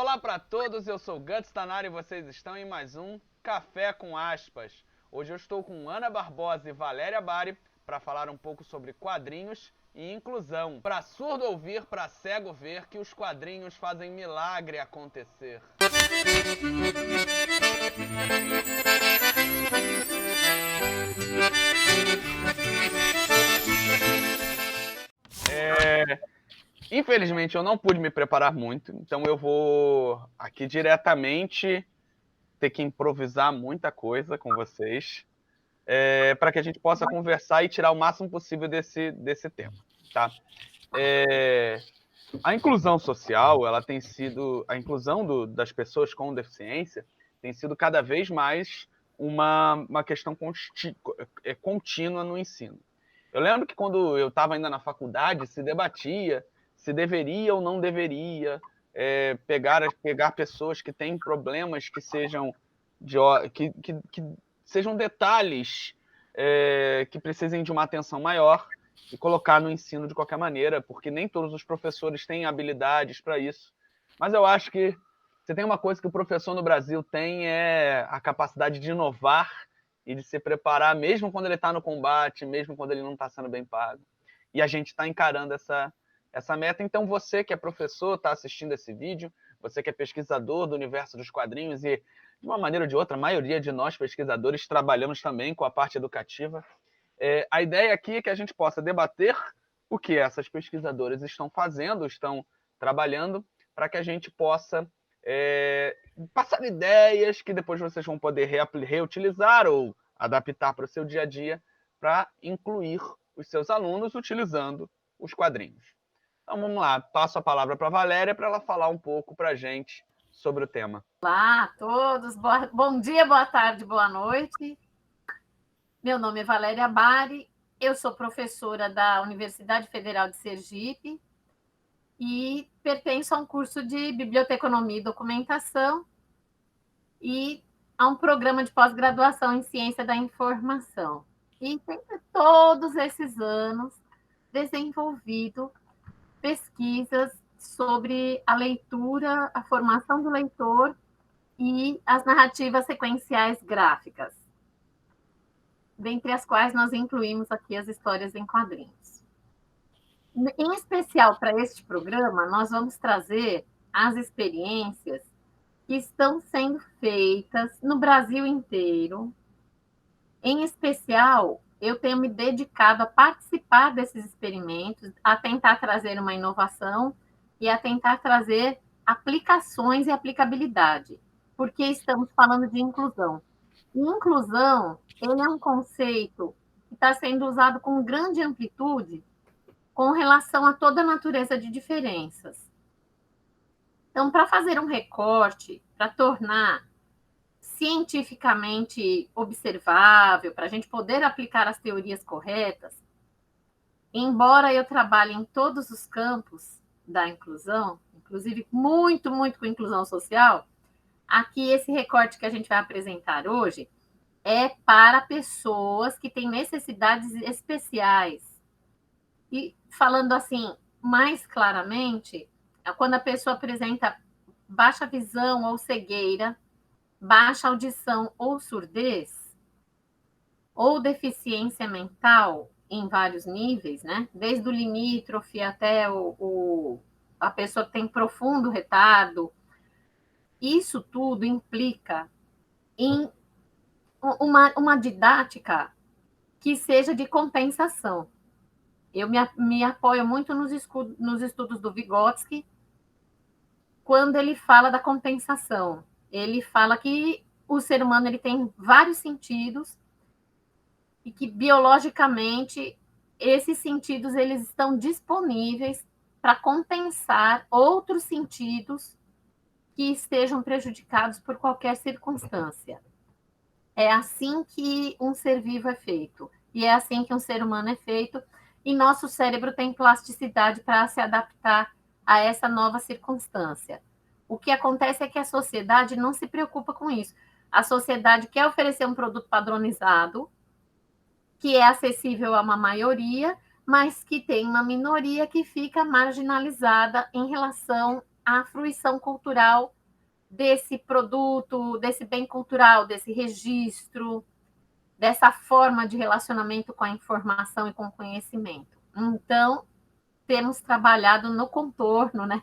Olá para todos, eu sou o Guts Tanari e vocês estão em mais um Café com Aspas. Hoje eu estou com Ana Barbosa e Valéria Bari para falar um pouco sobre quadrinhos e inclusão. Para surdo ouvir, para cego ver que os quadrinhos fazem milagre acontecer. Infelizmente eu não pude me preparar muito, então eu vou aqui diretamente ter que improvisar muita coisa com vocês, para que a gente possa conversar e tirar o máximo possível desse tema, tá? A inclusão social, ela tem sido, a inclusão das pessoas com deficiência tem sido cada vez mais uma questão contínua no ensino. Eu lembro que quando eu estava ainda na faculdade, se debatia se deveria ou não deveria pegar pessoas que têm problemas que sejam que sejam detalhes que precisem de uma atenção maior e colocar no ensino de qualquer maneira, porque nem todos os professores têm habilidades para isso. Mas eu acho que se tem uma coisa que o professor no Brasil tem é a capacidade de inovar e de se preparar, mesmo quando ele está no combate, mesmo quando ele não está sendo bem pago. E a gente está encarando essa meta. Então, você que é professor, está assistindo esse vídeo, você que é pesquisador do universo dos quadrinhos e, de uma maneira ou de outra, a maioria de nós pesquisadores trabalhamos também com a parte educativa. A ideia aqui é que a gente possa debater o que essas pesquisadoras estão fazendo, estão trabalhando, para que a gente possa passar ideias que depois vocês vão poder reutilizar ou adaptar para o seu dia a dia para incluir os seus alunos utilizando os quadrinhos. Então vamos lá, passo a palavra para a Valéria para ela falar um pouco para a gente sobre o tema. Olá a todos, bom dia, boa tarde, boa noite. Meu nome é Valéria Bari, eu sou professora da Universidade Federal de Sergipe e pertenço a um curso de Biblioteconomia e Documentação e a um programa de pós-graduação em Ciência da Informação. E tenho todos esses anos desenvolvido pesquisas sobre a leitura, a formação do leitor e as narrativas sequenciais gráficas, dentre as quais nós incluímos aqui as histórias em quadrinhos. Em especial para este programa, nós vamos trazer as experiências que estão sendo feitas no Brasil inteiro. Em especial, eu tenho me dedicado a participar desses experimentos, a tentar trazer uma inovação e a tentar trazer aplicações e aplicabilidade, porque estamos falando de inclusão. E inclusão, ele é um conceito que está sendo usado com grande amplitude com relação a toda a natureza de diferenças. Então, para fazer um recorte, para tornar cientificamente observável, para a gente poder aplicar as teorias corretas, embora eu trabalhe em todos os campos da inclusão, inclusive muito com inclusão social, aqui esse recorte que a gente vai apresentar hoje é para pessoas que têm necessidades especiais. E falando assim, mais claramente, quando a pessoa apresenta baixa visão ou cegueira, baixa audição ou surdez, ou deficiência mental em vários níveis, né? Desde o limítrofe até a pessoa que tem profundo retardo. Isso tudo implica em uma didática que seja de compensação. Eu me apoio muito nos estudos do Vygotsky, quando ele fala da compensação. Ele fala que o ser humano ele tem vários sentidos e que biologicamente esses sentidos eles estão disponíveis para compensar outros sentidos que estejam prejudicados por qualquer circunstância. É assim que um ser vivo é feito, e é assim que um ser humano é feito, e nosso cérebro tem plasticidade para se adaptar a essa nova circunstância. O que acontece é que a sociedade não se preocupa com isso. A sociedade quer oferecer um produto padronizado, que é acessível a uma maioria, mas que tem uma minoria que fica marginalizada em relação a fruição cultural desse produto, desse bem cultural, desse registro, dessa forma de relacionamento com a informação e com o conhecimento. Então, temos trabalhado no contorno, né?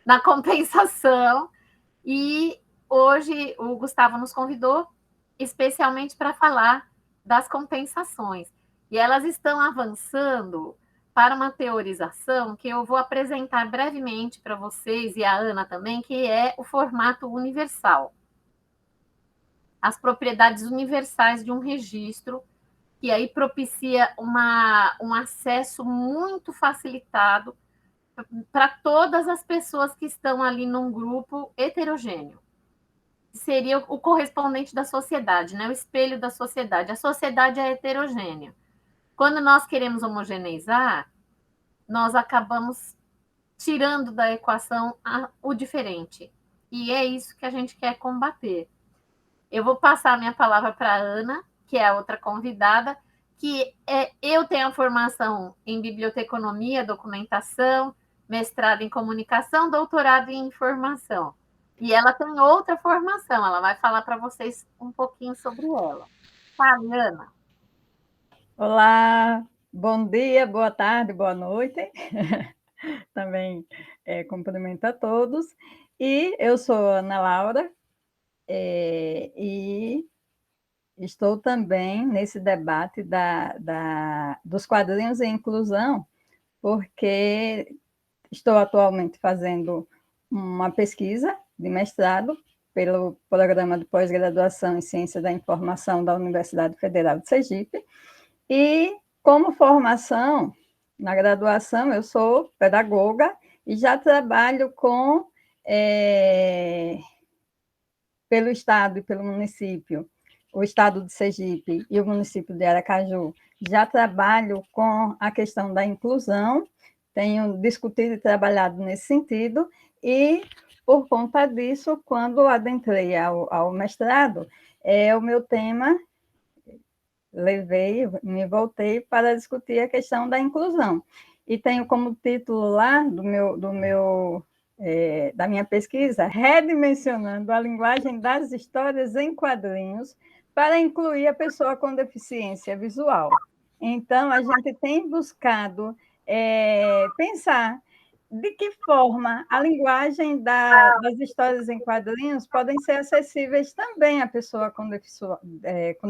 Na compensação, e hoje o Gustavo nos convidou especialmente para falar das compensações. E elas estão avançando para uma teorização que eu vou apresentar brevemente para vocês e a Ana também, que é o formato universal. As propriedades universais de um registro, que aí propicia um acesso muito facilitado para todas as pessoas que estão ali num grupo heterogêneo. Seria o correspondente da sociedade, né? O espelho da sociedade. A sociedade é heterogênea. Quando nós queremos homogeneizar, nós acabamos tirando da equação o diferente. E é isso que a gente quer combater. Eu vou passar a minha palavra para a Ana, que é a outra convidada, eu tenho a formação em biblioteconomia, documentação, mestrado em comunicação, doutorado em informação. E ela tem outra formação, ela vai falar para vocês um pouquinho sobre ela. Fala, Ana. Olá, bom dia, boa tarde, boa noite. Também cumprimento a todos. E eu sou Ana Laura, e estou também nesse debate dos quadrinhos e inclusão, porque estou atualmente fazendo uma pesquisa de mestrado pelo Programa de Pós-Graduação em Ciência da Informação da Universidade Federal de Sergipe, e como formação, na graduação, eu sou pedagoga e já trabalho pelo Estado e pelo município, o Estado de Sergipe e o município de Aracaju, já trabalho com a questão da inclusão, tenho discutido e trabalhado nesse sentido, e, por conta disso, quando adentrei ao mestrado, o meu tema, me voltei para discutir a questão da inclusão. E tenho como título lá da minha pesquisa, Redimensionando a linguagem das histórias em quadrinhos para incluir a pessoa com deficiência visual. Então, a gente tem buscado pensar de que forma a linguagem das histórias em quadrinhos podem ser acessíveis também à pessoa com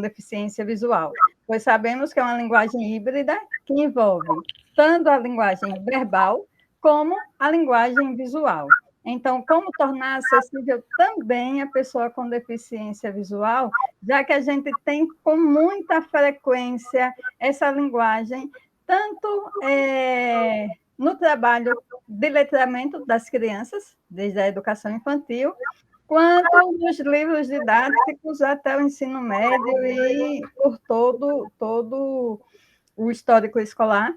deficiência visual, pois sabemos que é uma linguagem híbrida que envolve tanto a linguagem verbal como a linguagem visual. Então, como tornar acessível também a pessoa com deficiência visual, já que a gente tem com muita frequência essa linguagem, tanto no trabalho de letramento das crianças, desde a educação infantil, quanto nos livros didáticos até o ensino médio e por todo o histórico escolar,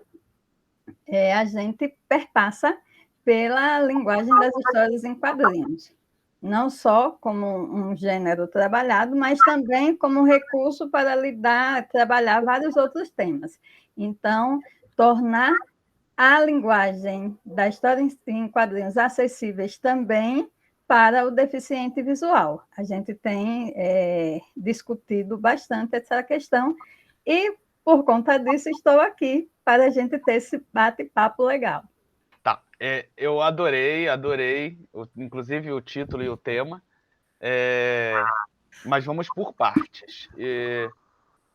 a gente perpassa pela linguagem das histórias em quadrinhos, não só como um gênero trabalhado, mas também como um recurso para trabalhar vários outros temas. Então, tornar a linguagem da história em quadrinhos acessíveis também para o deficiente visual. A gente tem discutido bastante essa questão e, por conta disso, estou aqui para a gente ter esse bate-papo legal. Tá, eu adorei, inclusive o título e o tema, mas vamos por partes.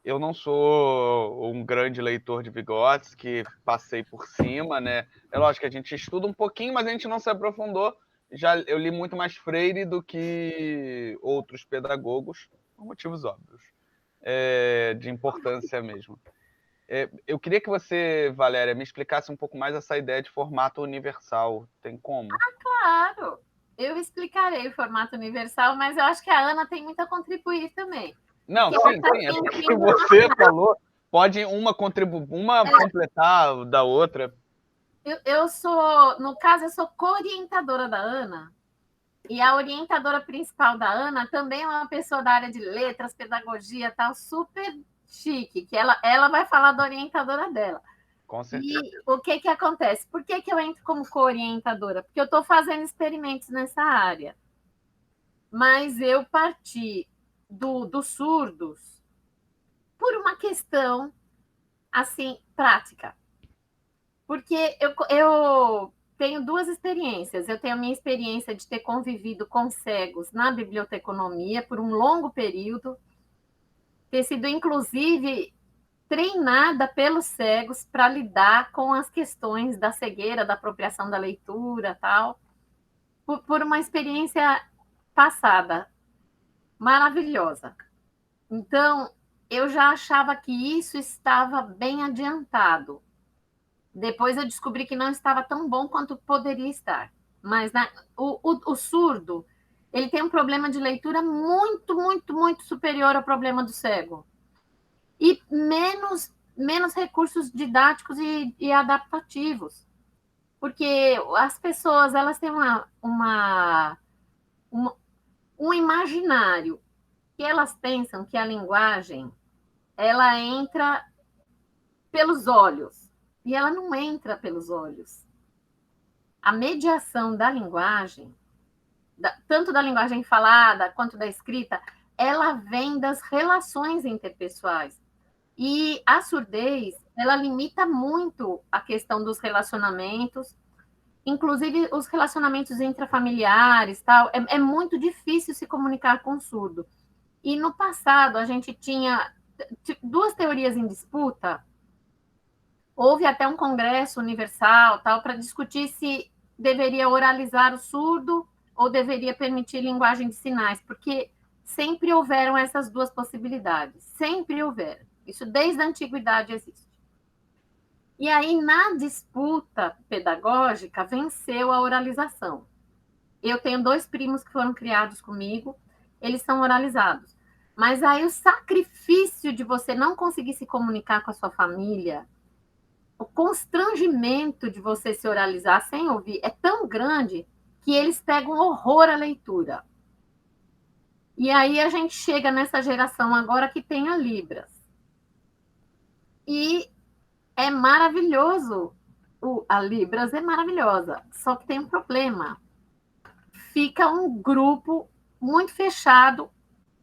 Eu não sou um grande leitor de Vygotsky, passei por cima, né? É lógico que a gente estuda um pouquinho, mas a gente não se aprofundou. Eu li muito mais Freire do que outros pedagogos, por motivos óbvios, de importância mesmo. Eu queria que você, Valéria, me explicasse um pouco mais essa ideia de formato universal. Tem como? Claro! Eu explicarei o formato universal, mas eu acho que a Ana tem muito a contribuir também. Não, sim. É porque você falou, pode uma completar da outra. Eu sou, no caso, eu sou co-orientadora da Ana, e a orientadora principal da Ana também é uma pessoa da área de letras, pedagogia, tal, super chique, que ela vai falar da orientadora dela. Com certeza. E o que acontece? Por que eu entro como co-orientadora? Porque eu estou fazendo experimentos nessa área. Mas eu parti dos surdos por uma questão, assim, prática. Porque eu tenho duas experiências. Eu tenho a minha experiência de ter convivido com cegos na biblioteconomia por um longo período, ter sido, inclusive, treinada pelos cegos para lidar com as questões da cegueira, da apropriação da leitura, tal, por uma experiência passada, maravilhosa. Então, eu já achava que isso estava bem adiantado. Depois eu descobri que não estava tão bom quanto poderia estar. Mas o surdo, ele tem um problema de leitura muito, muito, muito superior ao problema do cego. E menos recursos didáticos e adaptativos. Porque as pessoas, elas têm um imaginário que elas pensam que a linguagem, ela entra pelos olhos. E ela não entra pelos olhos. A mediação da linguagem, tanto da linguagem falada quanto da escrita, ela vem das relações interpessoais. E a surdez, ela limita muito a questão dos relacionamentos, inclusive os relacionamentos intrafamiliares, tal. É muito difícil se comunicar com o surdo. E no passado, a gente tinha duas teorias em disputa. Houve até um congresso universal, tal, para discutir se deveria oralizar o surdo ou deveria permitir linguagem de sinais, porque sempre houveram essas duas possibilidades, sempre houveram. Isso desde a antiguidade existe. E aí, na disputa pedagógica, venceu a oralização. Eu tenho 2 primos que foram criados comigo, eles são oralizados. Mas aí o sacrifício de você não conseguir se comunicar com a sua família, o constrangimento de você se oralizar sem ouvir é tão grande que eles pegam horror à leitura. E aí a gente chega nessa geração agora que tem a Libras. E é maravilhoso. A Libras é maravilhosa, só que tem um problema. Fica um grupo muito fechado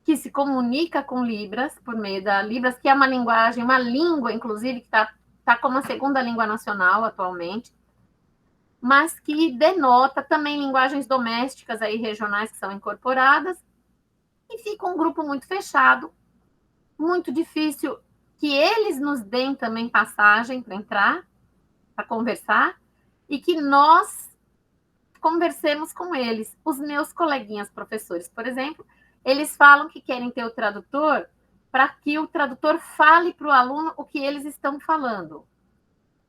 que se comunica com Libras, por meio da Libras, que é uma linguagem, uma língua, inclusive, que está como a segunda língua nacional atualmente, mas que denota também linguagens domésticas aí, regionais que são incorporadas, e fica um grupo muito fechado, muito difícil que eles nos deem também passagem para entrar, para conversar, e que nós conversemos com eles. Os meus coleguinhas professores, por exemplo, eles falam que querem ter o tradutor para que o tradutor fale para o aluno o que eles estão falando.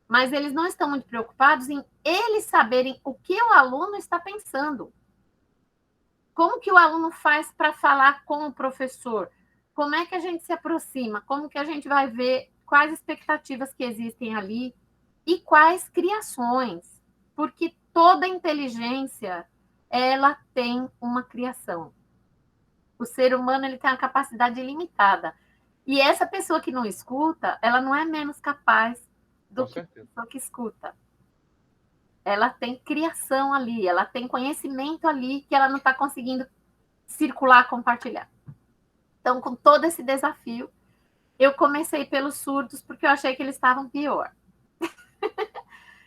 Mas eles não estão muito preocupados em eles saberem o que o aluno está pensando. Como que o aluno faz para falar com o professor? Como é que a gente se aproxima? Como que a gente vai ver quais expectativas que existem ali e quais criações? Porque toda inteligência, ela tem uma criação. O ser humano, ele tem uma capacidade ilimitada. E essa pessoa que não escuta, ela não é menos capaz do que a pessoa que escuta. Ela tem criação ali, ela tem conhecimento ali que ela não está conseguindo circular, compartilhar. Então, com todo esse desafio, eu comecei pelos surdos porque eu achei que eles estavam pior.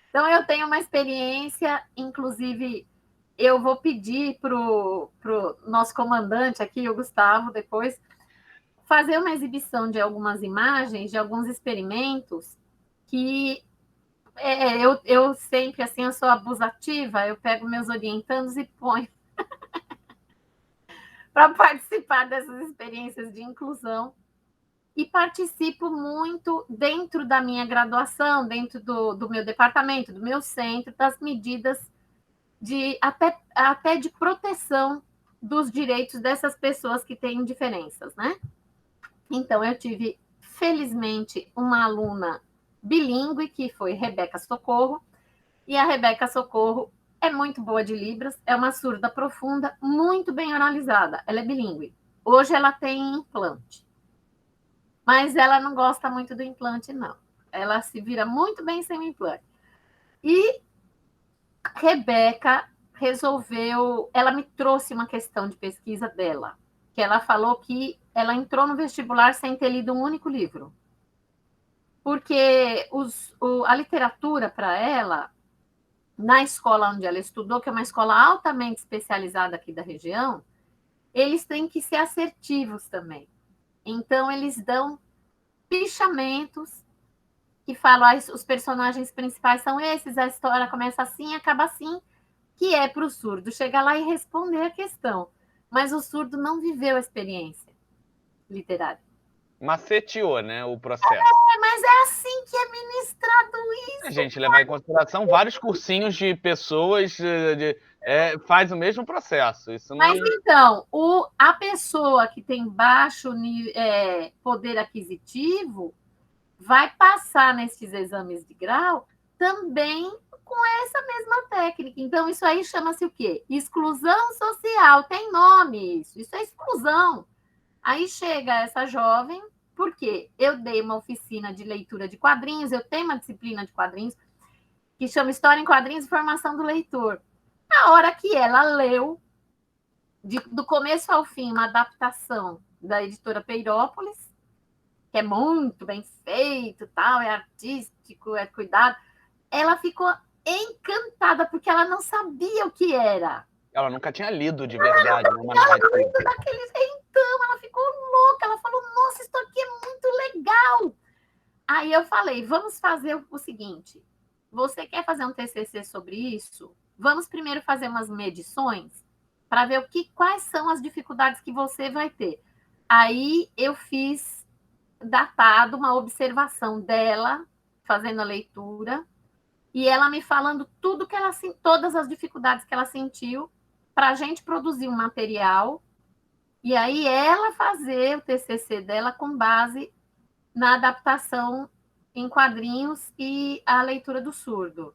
Então, eu tenho uma experiência, inclusive, eu vou pedir para o nosso comandante aqui, o Gustavo, depois, fazer uma exibição de algumas imagens, de alguns experimentos, que eu sempre, assim, eu sou abusativa, eu pego meus orientandos e ponho para participar dessas experiências de inclusão. E participo muito dentro da minha graduação, dentro do meu departamento, do meu centro, das medidas até de proteção dos direitos dessas pessoas que têm diferenças, né? Então, eu tive, felizmente, uma aluna bilíngue, que foi Rebeca Socorro, e a Rebeca Socorro é muito boa de Libras, é uma surda profunda, muito bem oralizada, ela é bilíngue. Hoje ela tem implante, mas ela não gosta muito do implante, não. ela se vira muito bem sem o implante. E Rebeca resolveu, ela me trouxe uma questão de pesquisa dela, que ela falou que ela entrou no vestibular sem ter lido um único livro. Porque a literatura para ela, na escola onde ela estudou, que é uma escola altamente especializada aqui da região, eles têm que ser assertivos também. Então, eles dão fichamentos que falam, os personagens principais são esses, a história começa assim e acaba assim, que é para o surdo chegar lá e responder a questão. Mas o surdo não viveu a experiência literária. Maceteou, né, o processo. Mas é assim que é ministrado isso. A gente levar em consideração vários cursinhos de pessoas faz o mesmo processo. Isso não... Mas então, a pessoa que tem baixo poder aquisitivo vai passar nesses exames de grau também com essa mesma técnica. Então, isso aí chama-se o quê? Exclusão social. Tem nome isso. Isso é exclusão. Aí chega essa jovem, porque eu dei uma oficina de leitura de quadrinhos, eu tenho uma disciplina de quadrinhos que chama História em Quadrinhos e Formação do Leitor. Na hora que ela leu, do começo ao fim, uma adaptação da editora Peirópolis, que é muito bem feito, tal, é artístico, é cuidado, ela ficou encantada, porque ela não sabia o que era. Ela nunca tinha lido de verdade uma narrativa. Então, ela ficou louca, ela falou, nossa, isso aqui é muito legal. Aí eu falei, vamos fazer o seguinte, você quer fazer um TCC sobre isso? Vamos primeiro fazer umas medições para ver quais são as dificuldades que você vai ter. Aí eu fiz datado uma observação dela, fazendo a leitura, e ela me falando todas as dificuldades que ela sentiu, para a gente produzir um material, e aí ela fazer o TCC dela com base na adaptação em quadrinhos e a leitura do surdo.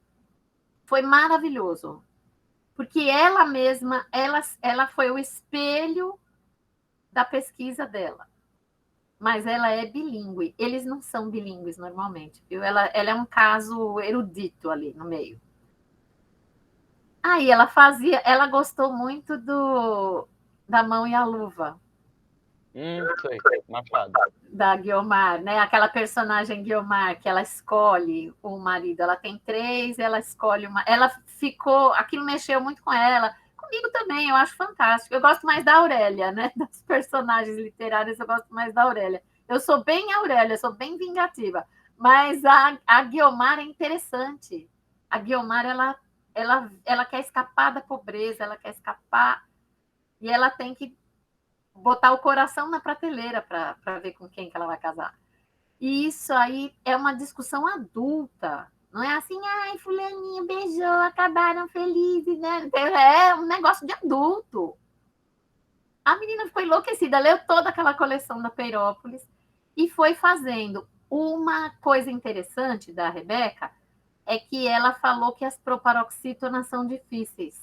Foi maravilhoso, porque ela mesma, ela foi o espelho da pesquisa dela. Mas ela é bilíngue. Eles não são bilíngues normalmente, viu? Ela é um caso erudito ali no meio. Aí ela gostou muito da Mão e a Luva. Sei, Machado. Da Guiomar, né? Aquela personagem Guiomar, que ela escolhe o marido. Ela tem 3, ela escolhe uma. Ela ficou. Aquilo mexeu muito com ela. Comigo também, eu acho fantástico. Eu gosto mais da Aurélia, né? Das personagens literárias, eu gosto mais da Aurélia. Eu sou bem Aurélia, eu sou bem vingativa. Mas a Guiomar é interessante. A Guiomar, ela quer escapar da pobreza, ela quer escapar. E ela tem que botar o coração na prateleira para ver com quem que ela vai casar. E isso aí é uma discussão adulta. Não é assim, ai, fulaninha beijou, acabaram felizes, né? É um negócio de adulto. A menina ficou enlouquecida, leu toda aquela coleção da Peirópolis e foi fazendo. Uma coisa interessante da Rebeca é que ela falou que as proparoxítonas são difíceis.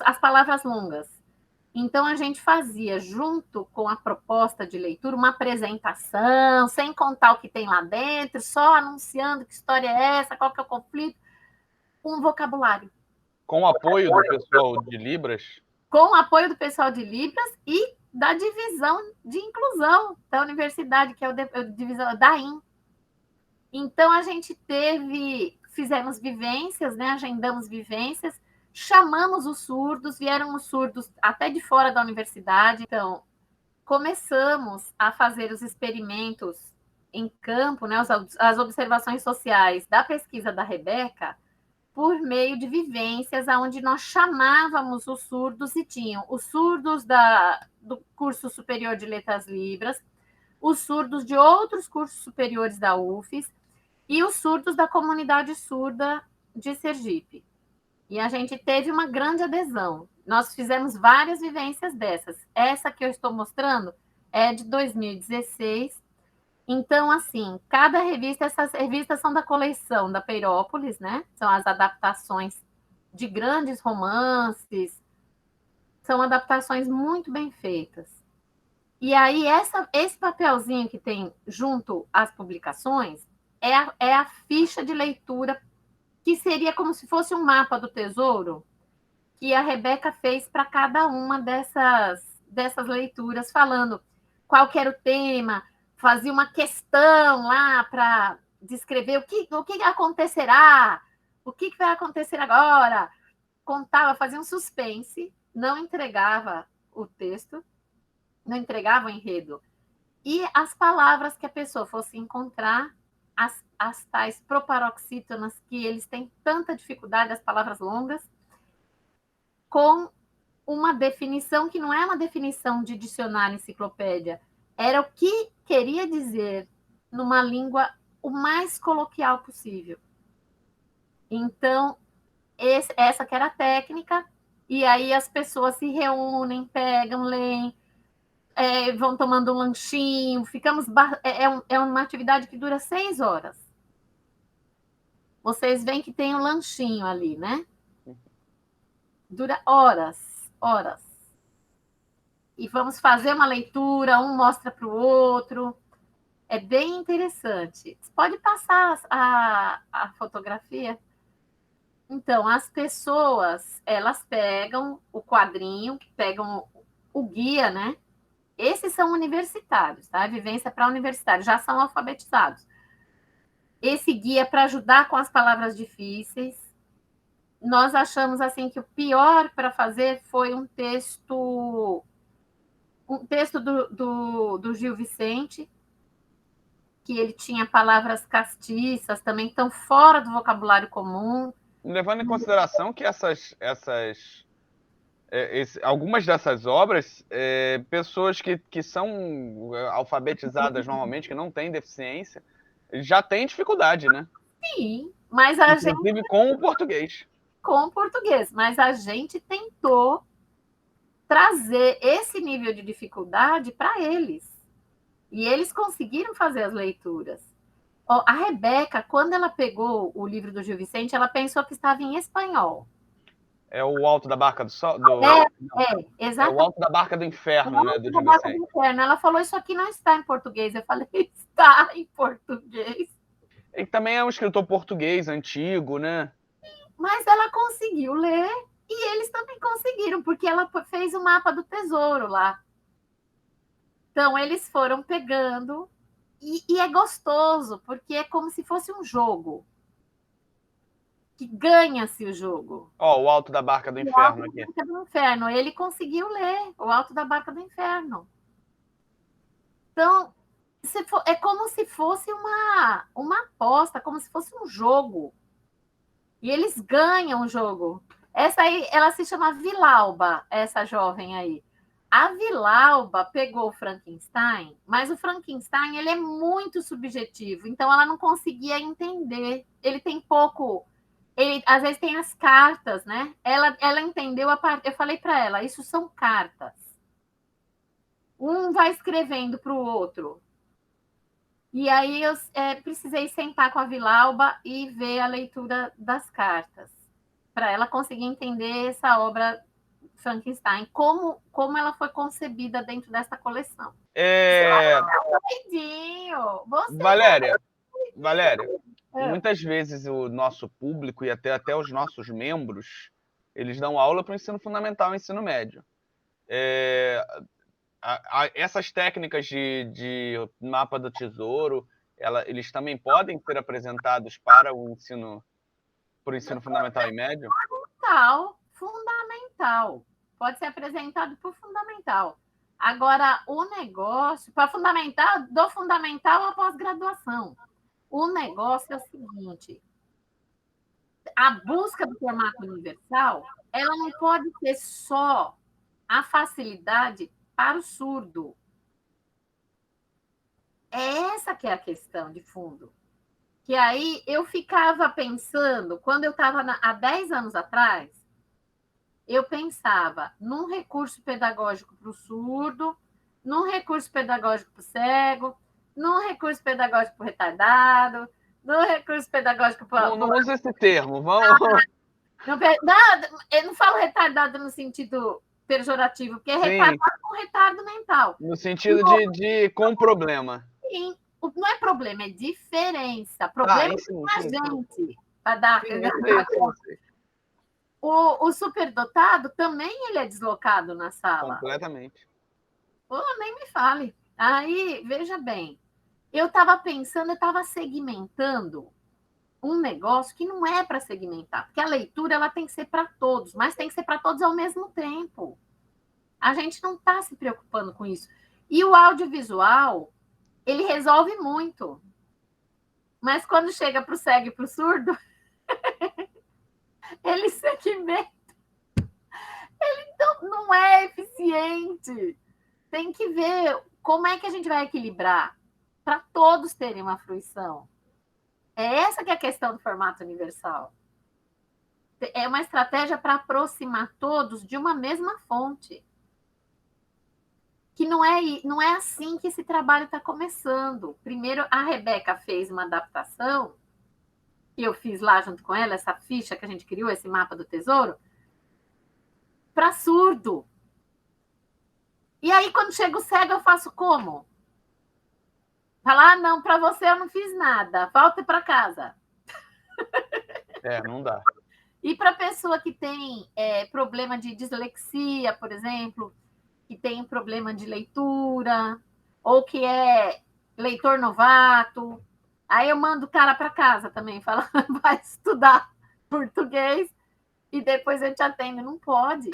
As palavras longas. Então, a gente fazia, junto com a proposta de leitura, uma apresentação, sem contar o que tem lá dentro, só anunciando que história é essa, qual que é o conflito, um vocabulário. Com o apoio do pessoal de Libras? Com o apoio do pessoal de Libras e da divisão de inclusão da universidade, que é a divisão da IN. Então, a gente fizemos vivências, né, agendamos vivências, chamamos os surdos, vieram os surdos até de fora da universidade. Então, começamos a fazer os experimentos em campo, né, as observações sociais da pesquisa da Rebeca, por meio de vivências, onde nós chamávamos os surdos e tinham os surdos do curso superior de Letras Libras, os surdos de outros cursos superiores da UFES e os surdos da comunidade surda de Sergipe. E a gente teve uma grande adesão. Nós fizemos várias vivências dessas. Essa que eu estou mostrando é de 2016. Então, assim, cada revista, essas revistas são da coleção da Peirópolis, né? São as adaptações de grandes romances. São adaptações muito bem feitas. E aí, esse papelzinho que tem junto às publicações é a ficha de leitura, que seria como se fosse um mapa do tesouro, que a Rebeca fez para cada uma dessas leituras, falando qual que era o tema, fazia uma questão lá para descrever o que acontecerá, o que vai acontecer agora, contava, fazia um suspense, não entregava o texto, não entregava o enredo, e as palavras que a pessoa fosse encontrar, as tais proparoxítonas, que eles têm tanta dificuldade, as palavras longas, com uma definição que não é uma definição de dicionário, enciclopédia, era o que queria dizer numa língua o mais coloquial possível. Então, essa que era a técnica, e aí as pessoas se reúnem, pegam, leem, vão tomando um lanchinho, é uma atividade que dura 6 horas. Vocês veem que tem um lanchinho ali, né? Dura horas, horas. E vamos fazer uma leitura, um mostra para o outro. É bem interessante. Você pode passar a fotografia? Então, as pessoas, elas pegam o quadrinho, pegam o guia, né? Esses são universitários, tá? Vivência para universitários, já são alfabetizados. Esse guia para ajudar com as palavras difíceis. Nós achamos assim que o pior para fazer foi um texto do Gil Vicente, que ele tinha palavras castiças também, tão fora do vocabulário comum. Levando em consideração que algumas dessas obras, pessoas que são alfabetizadas normalmente, que não têm deficiência, já têm dificuldade, né? Sim, mas inclusive com o português. Com o português, mas a gente tentou trazer esse nível de dificuldade para eles. E eles conseguiram fazer as leituras. A Rebeca, quando ela pegou o livro do Gil Vicente, ela pensou que estava em espanhol. É o Alto da Barca do Sol? Exatamente. É o Alto da Barca do Inferno, né? Do Gil Vicente. Do Inferno. Ela falou, isso aqui não está em português. Eu falei, está em português. Ele também é um escritor português antigo, né? Mas ela conseguiu ler e eles também conseguiram, porque ela fez o mapa do tesouro lá. Então, eles foram pegando e é gostoso, porque é como se fosse um jogo. Que ganha-se o jogo. Ó, o Alto da Barca do Inferno aqui. O Alto da Barca do Inferno. Ele conseguiu ler o Alto da Barca do Inferno. Então, é como se fosse uma aposta, como se fosse um jogo. E eles ganham o jogo. Essa aí, ela se chama Vilauba, essa jovem aí. A Vilauba pegou o Frankenstein, mas o Frankenstein ele é muito subjetivo, então ela não conseguia entender. Ele tem pouco... Ele, às vezes tem as cartas, né? Ela entendeu a parte... Eu falei para ela, isso são cartas. Um vai escrevendo para o outro. E aí eu precisei sentar com a Vilauba e ver a leitura das cartas, para ela conseguir entender essa obra Frankenstein, como ela foi concebida dentro dessa coleção. Valéria, muitas vezes o nosso público e até os nossos membros, eles dão aula para o ensino fundamental e ensino médio. Essas técnicas de mapa do tesouro, eles também podem ser apresentados para o ensino fundamental e médio? Fundamental. Pode ser apresentado por fundamental. Agora, o negócio, para fundamental, do fundamental à pós-graduação. O negócio é o seguinte: a busca do formato universal, ela não pode ser só a facilidade para o surdo. Essa que é a questão de fundo. Que aí eu ficava pensando, quando eu estava há 10 anos atrás, eu pensava num recurso pedagógico para o surdo, num recurso pedagógico para o cego, num recurso pedagógico para o retardado, num recurso pedagógico para... Não usa esse termo, vamos... Eu não falo retardado no sentido pejorativo, porque é retardado com retardo mental. No sentido com problema. Sim. O Não é problema, é diferença. Problema sim, é a sim. gente. Para dar. Sim, eu sei. O superdotado também ele é deslocado na sala. Completamente. Pô, nem me fale. Aí, veja bem, eu estava pensando, eu estava segmentando um negócio que não é para segmentar, porque a leitura ela tem que ser para todos, mas tem que ser para todos ao mesmo tempo. A gente não está se preocupando com isso. E o audiovisual, ele resolve muito. Mas quando chega para o cego e para o surdo, ele segmenta. Ele não é eficiente. Tem que ver como é que a gente vai equilibrar para todos terem uma fruição. É essa que é a questão do formato universal. É uma estratégia para aproximar todos de uma mesma fonte. Que não é assim que esse trabalho está começando. Primeiro, a Rebeca fez uma adaptação, que eu fiz lá junto com ela, essa ficha que a gente criou, esse mapa do tesouro, para surdo. E aí, quando chega o cego, eu faço como? Falar, não, para você eu não fiz nada, volta para casa. Não dá. E para a pessoa que tem problema de dislexia, por exemplo, que tem problema de leitura, ou que é leitor novato, aí eu mando o cara para casa também, falando, vai estudar português e depois eu te atendo. Não pode.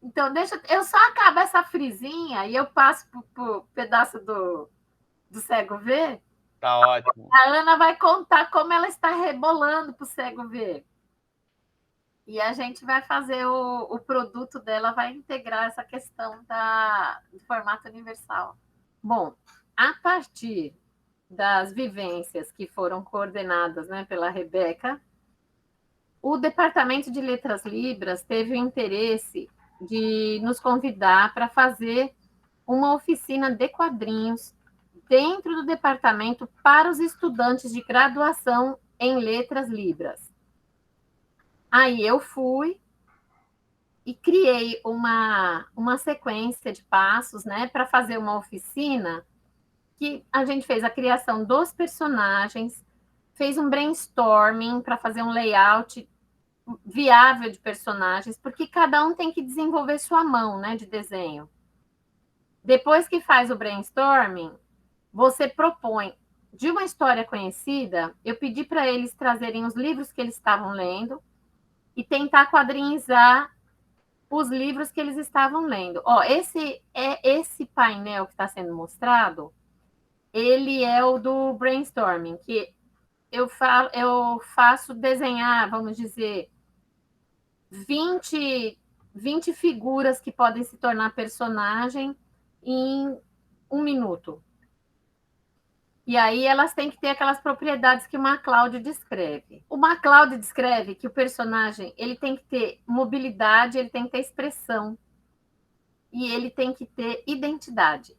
Então, eu só acabo essa frisinha e eu passo pro pedaço do cego ver. Tá ótimo. A Ana vai contar como ela está rebolando para o cego ver. E a gente vai fazer o produto dela, vai integrar essa questão do formato universal. Bom, a partir das vivências que foram coordenadas, né, pela Rebeca, o Departamento de Letras Libras teve o interesse de nos convidar para fazer uma oficina de quadrinhos dentro do departamento para os estudantes de graduação em Letras Libras. Aí eu fui e criei uma sequência de passos, né, para fazer uma oficina que a gente fez a criação dos personagens, fez um brainstorming para fazer um layout viável de personagens, porque cada um tem que desenvolver sua mão, né, de desenho. Depois que faz o brainstorming, você propõe de uma história conhecida. Eu pedi para eles trazerem os livros que eles estavam lendo e tentar quadrinizar os livros que eles estavam lendo. Esse painel que está sendo mostrado, ele é o do brainstorming, que eu faço desenhar, vamos dizer, 20 figuras que podem se tornar personagem em 1 minuto. E aí elas têm que ter aquelas propriedades que o MacLeod descreve. O MacLeod descreve que o personagem ele tem que ter mobilidade, ele tem que ter expressão e ele tem que ter identidade.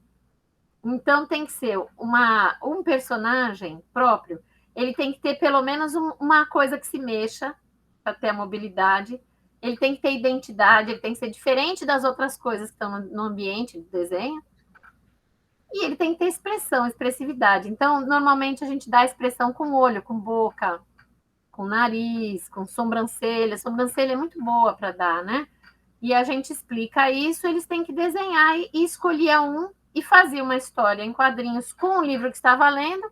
Então tem que ser um personagem próprio, ele tem que ter pelo menos uma coisa que se mexa para ter a mobilidade, ele tem que ter identidade, ele tem que ser diferente das outras coisas que estão no ambiente do desenho. E ele tem que ter expressão, expressividade. Então, normalmente a gente dá expressão com olho, com boca, com nariz, com sobrancelha. Sobrancelha é muito boa para dar, né? E a gente explica isso, eles têm que desenhar e escolhia um e fazia uma história em quadrinhos com o livro que estava lendo,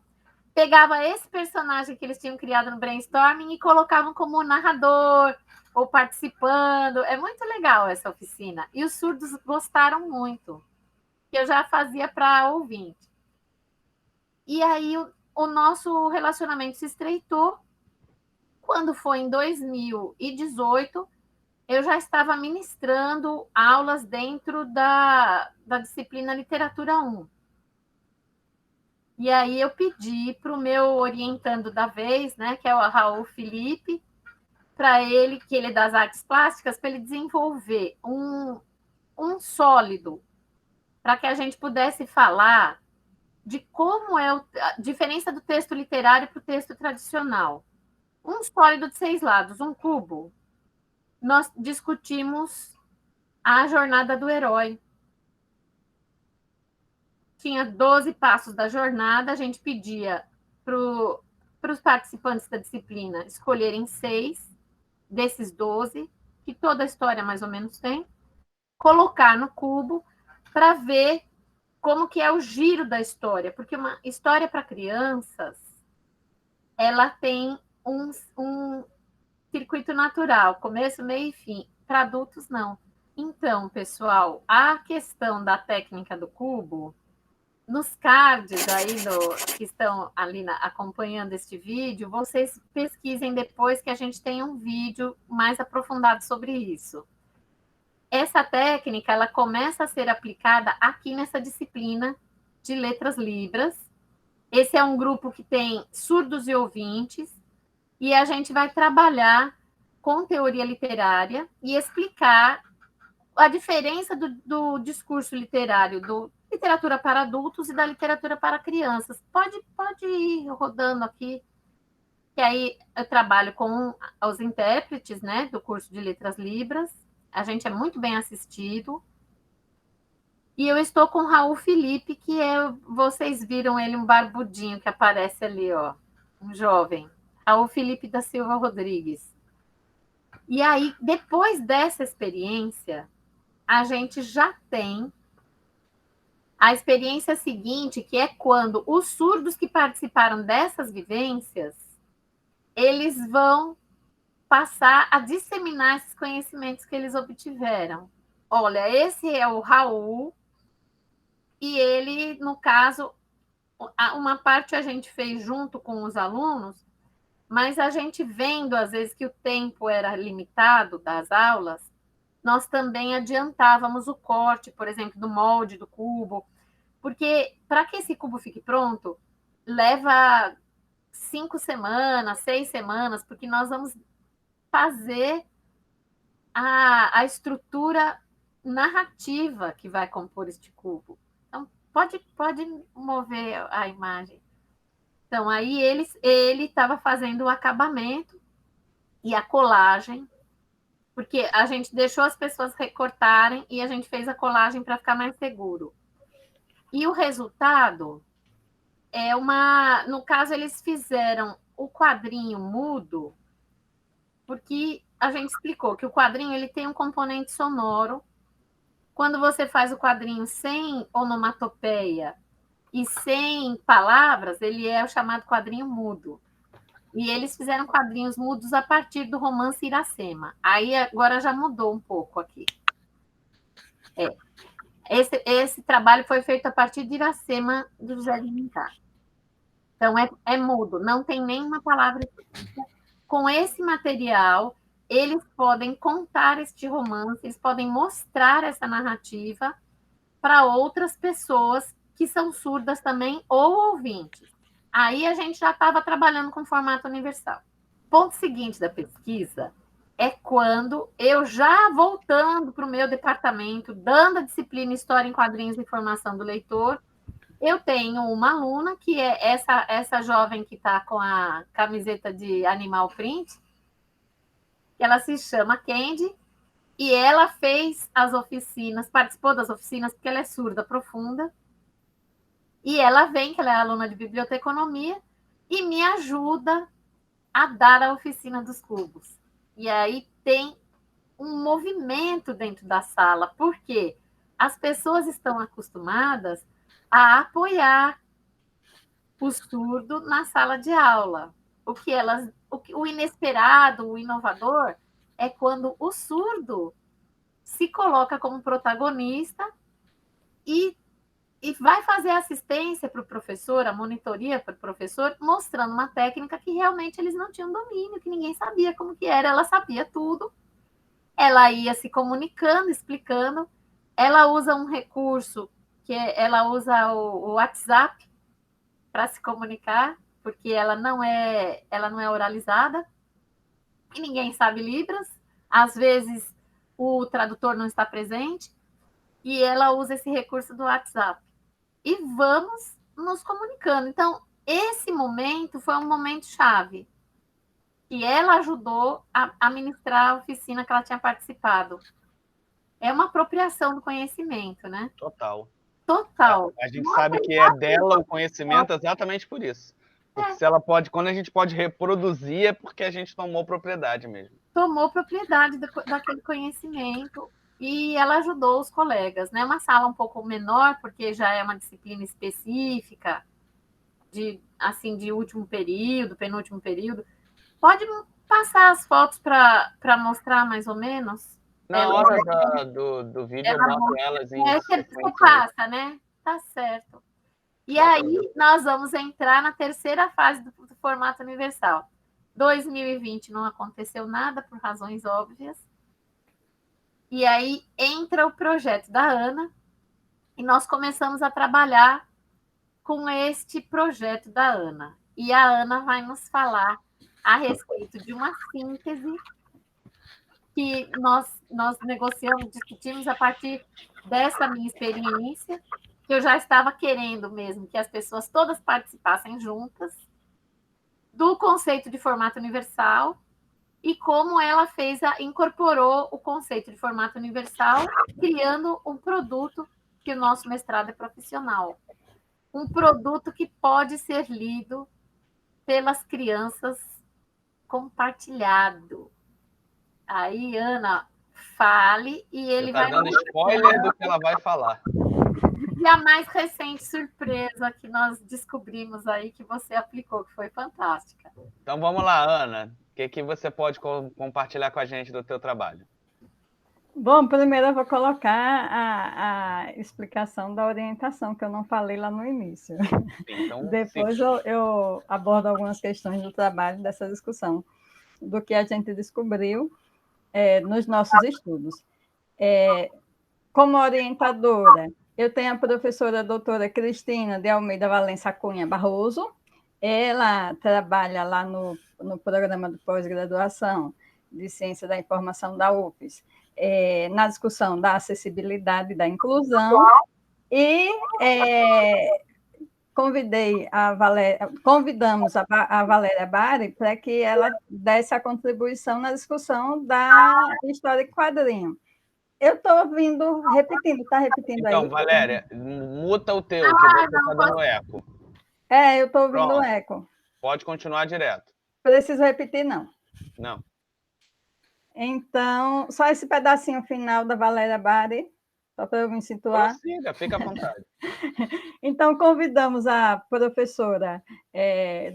pegava esse personagem que eles tinham criado no brainstorming e colocavam como narrador ou participando. É muito legal essa oficina. E os surdos gostaram muito, que eu já fazia para ouvinte. E aí o nosso relacionamento se estreitou. Quando foi em 2018, eu já estava ministrando aulas dentro da disciplina Literatura 1. E aí eu pedi para o meu orientando da vez, né, que é o Raul Felipe, para ele, que ele é das artes plásticas, para ele desenvolver um sólido, para que a gente pudesse falar de como é a diferença do texto literário para o texto tradicional. Um sólido de 6 lados, um cubo. Nós discutimos a jornada do herói. tinha 12 passos da jornada, a gente pedia para os participantes da disciplina escolherem 6 desses 12, que toda a história mais ou menos tem, colocar no cubo para ver como que é o giro da história, porque uma história para crianças, ela tem um circuito natural, começo, meio e fim. Para adultos, não. Então, pessoal, a questão da técnica do cubo, nos cards aí que estão ali acompanhando este vídeo, vocês pesquisem depois que a gente tem um vídeo mais aprofundado sobre isso. Essa técnica, ela começa a ser aplicada aqui nessa disciplina de letras libras. Esse é um grupo que tem surdos e ouvintes, e a gente vai trabalhar com teoria literária e explicar a diferença do discurso literário, do literatura para adultos e da literatura para crianças. Pode ir rodando aqui, que aí eu trabalho com os intérpretes, né, do curso de Letras Libras. A gente é muito bem assistido. E eu estou com o Raul Felipe, que vocês viram ele, um barbudinho que aparece ali, ó, um jovem. Raul Felipe da Silva Rodrigues. E aí, depois dessa experiência, a gente já tem a experiência seguinte, que é quando os surdos que participaram dessas vivências, eles vão passar a disseminar esses conhecimentos que eles obtiveram. Olha, esse é o Raul, e ele, no caso, uma parte a gente fez junto com os alunos, mas a gente vendo, às vezes, que o tempo era limitado das aulas, nós também adiantávamos o corte, por exemplo, do molde do cubo, porque para que esse cubo fique pronto, leva 5 semanas, 6 semanas, porque nós vamos fazer a estrutura narrativa que vai compor este cubo. Então, pode mover a imagem. Então, aí ele estava fazendo o acabamento e a colagem, porque a gente deixou as pessoas recortarem e a gente fez a colagem para ficar mais seguro. E o resultado é no caso, eles fizeram o quadrinho mudo, porque a gente explicou que o quadrinho ele tem um componente sonoro. Quando você faz o quadrinho sem onomatopeia e sem palavras, ele é o chamado quadrinho mudo. E eles fizeram quadrinhos mudos a partir do romance Iracema. Aí agora já mudou um pouco aqui. Esse trabalho foi feito a partir de Iracema, do José de Alencar. Então, é mudo, não tem nenhuma palavra escrita. Com esse material, eles podem contar este romance, eles podem mostrar essa narrativa para outras pessoas que são surdas também ou ouvintes. Aí a gente já estava trabalhando com formato universal. Ponto seguinte da pesquisa é quando eu já voltando para o meu departamento, dando a disciplina História em Quadrinhos e Formação do Leitor, eu tenho uma aluna, que é essa jovem que está com a camiseta de Animal Print, que ela se chama Candy, e ela fez as oficinas, participou das oficinas, porque ela é surda profunda, e ela vem, que ela é aluna de biblioteconomia, e me ajuda a dar a oficina dos cubos. E aí tem um movimento dentro da sala, porque as pessoas estão acostumadas a apoiar o surdo na sala de aula. O inesperado, o inovador, é quando o surdo se coloca como protagonista e vai fazer assistência para o professor, a monitoria para o professor, mostrando uma técnica que realmente eles não tinham domínio, que ninguém sabia como que era. Ela sabia tudo, ela ia se comunicando, explicando. Ela usa um recurso, ela usa o WhatsApp para se comunicar, porque ela não é oralizada, e ninguém sabe Libras. Às vezes, o tradutor não está presente, e ela usa esse recurso do WhatsApp. E vamos nos comunicando. Então, esse momento foi um momento chave, que ela ajudou a ministrar a oficina que ela tinha participado. É uma apropriação do conhecimento, né? Total. Total. A gente sabe que é dela o conhecimento exatamente por isso. Porque se ela pode, quando a gente pode reproduzir, é porque a gente tomou propriedade mesmo. Tomou propriedade daquele conhecimento e ela ajudou os colegas, né? Uma sala um pouco menor, porque já é uma disciplina específica de último período, penúltimo período. Pode passar as fotos para mostrar mais ou menos? Na hora do vídeo, eu boto elas em você passa, né? Tá certo. E aí, nós vamos entrar na terceira fase do formato universal. 2020 não aconteceu nada, por razões óbvias. E aí, entra o projeto da Ana, e nós começamos a trabalhar com este projeto da Ana. E a Ana vai nos falar a respeito de uma síntese que nós negociamos, discutimos a partir dessa minha experiência, que eu já estava querendo mesmo que as pessoas todas participassem juntas, do conceito de formato universal e como ela incorporou o conceito de formato universal, criando um produto que o nosso mestrado é profissional. Um produto que pode ser lido pelas crianças compartilhado. Aí, Ana, fale e ele vai... Tá dando spoiler do que ela vai falar. E a mais recente surpresa que nós descobrimos aí que você aplicou, que foi fantástica. Então vamos lá, Ana. O que você pode compartilhar com a gente do teu trabalho? Bom, primeiro eu vou colocar a explicação da orientação, que eu não falei lá no início. Então, depois eu abordo algumas questões do trabalho dessa discussão, do que a gente descobriu nos nossos estudos. Como orientadora, eu tenho a professora doutora Cristina de Almeida Valença Cunha Barroso. Ela trabalha lá no programa de pós-graduação de Ciência da Informação da UFES, na discussão da acessibilidade e da inclusão, e convidamos a Valéria Bari para que ela desse a contribuição na discussão da história em quadrinho. Eu estou repetindo, está repetindo aí? Então, Valéria, muta o teu, que você está dando eco. Eu estou ouvindo o eco. Pode continuar direto. Preciso repetir, não? Não. Então, só esse pedacinho final da Valéria Bari, só para eu me situar. Prossiga, fica à vontade. Então, convidamos a professora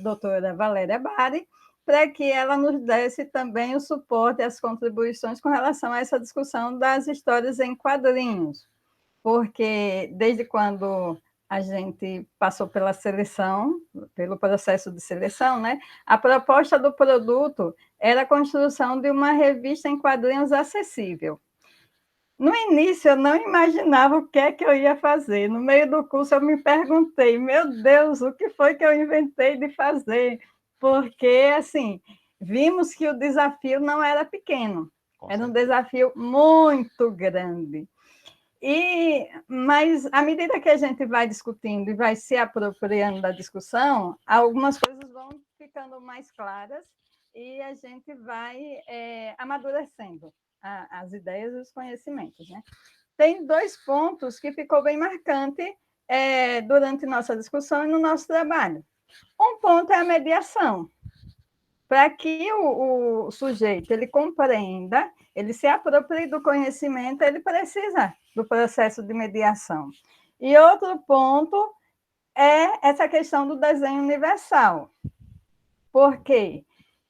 doutora Valéria Bari para que ela nos desse também o suporte e as contribuições com relação a essa discussão das histórias em quadrinhos, porque desde quando a gente passou pela seleção, pelo processo de seleção, né, a proposta do produto era a construção de uma revista em quadrinhos acessível. No início, eu não imaginava o que é que eu ia fazer. No meio do curso, eu me perguntei, meu Deus, o que foi que eu inventei de fazer? Porque, assim, vimos que o desafio não era pequeno, era um desafio muito grande. Mas, à medida que a gente vai discutindo e vai se apropriando da discussão, algumas coisas vão ficando mais claras e a gente vai amadurecendo as ideias e os conhecimentos, né? Tem 2 pontos que ficou bem marcante durante nossa discussão e no nosso trabalho. Um ponto é a mediação. Para que o sujeito ele compreenda, ele se aproprie do conhecimento, ele precisa do processo de mediação. E outro ponto é essa questão do desenho universal, porque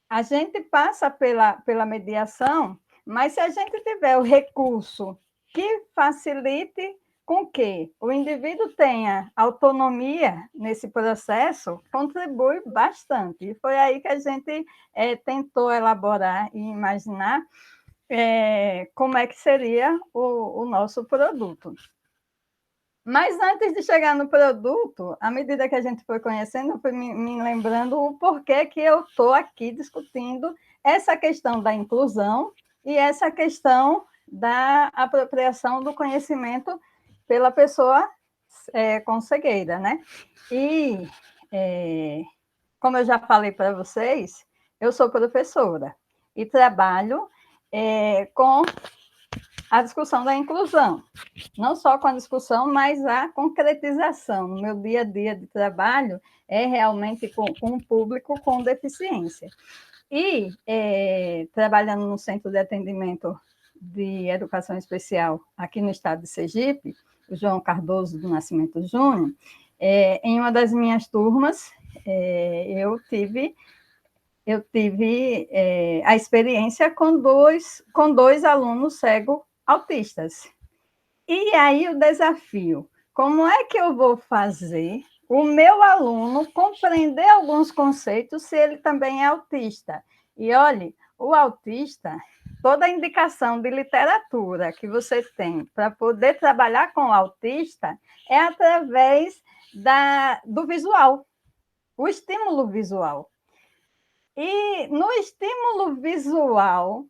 a gente passa pela mediação, mas se a gente tiver o recurso que facilite com que o indivíduo tenha autonomia nesse processo, contribui bastante. E foi aí que a gente tentou elaborar e imaginar como é que seria o nosso produto. Mas antes de chegar no produto, à medida que a gente foi conhecendo, eu fui me lembrando o porquê que eu estou aqui discutindo essa questão da inclusão e essa questão da apropriação do conhecimento pela pessoa com cegueira, né? E, como eu já falei para vocês, eu sou professora e trabalho com a discussão da inclusão. Não só com a discussão, mas a concretização. No meu dia a dia de trabalho é realmente com o público com deficiência. E trabalhando no Centro de Atendimento de Educação Especial aqui no estado de Sergipe, o João Cardoso do Nascimento Júnior, em uma das minhas turmas, eu tive a experiência com dois alunos cego-autistas. E aí o desafio, como é que eu vou fazer o meu aluno compreender alguns conceitos se ele também é autista? E olhe, o autista, toda a indicação de literatura que você tem para poder trabalhar com o autista é através do visual, o estímulo visual. E no estímulo visual,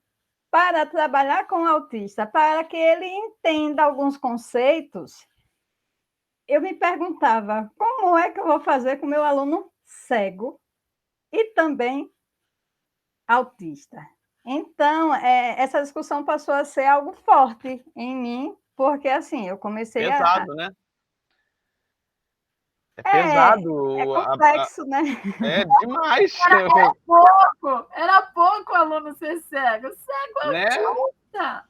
para trabalhar com o autista, para que ele entenda alguns conceitos, eu me perguntava, como é que eu vou fazer com o meu aluno cego e também autista? Então, essa discussão passou a ser algo forte em mim, porque assim, eu comecei Pesado, né? É pesado. É complexo, né? É demais. Era pouco o aluno ser cego. Cego né? autista.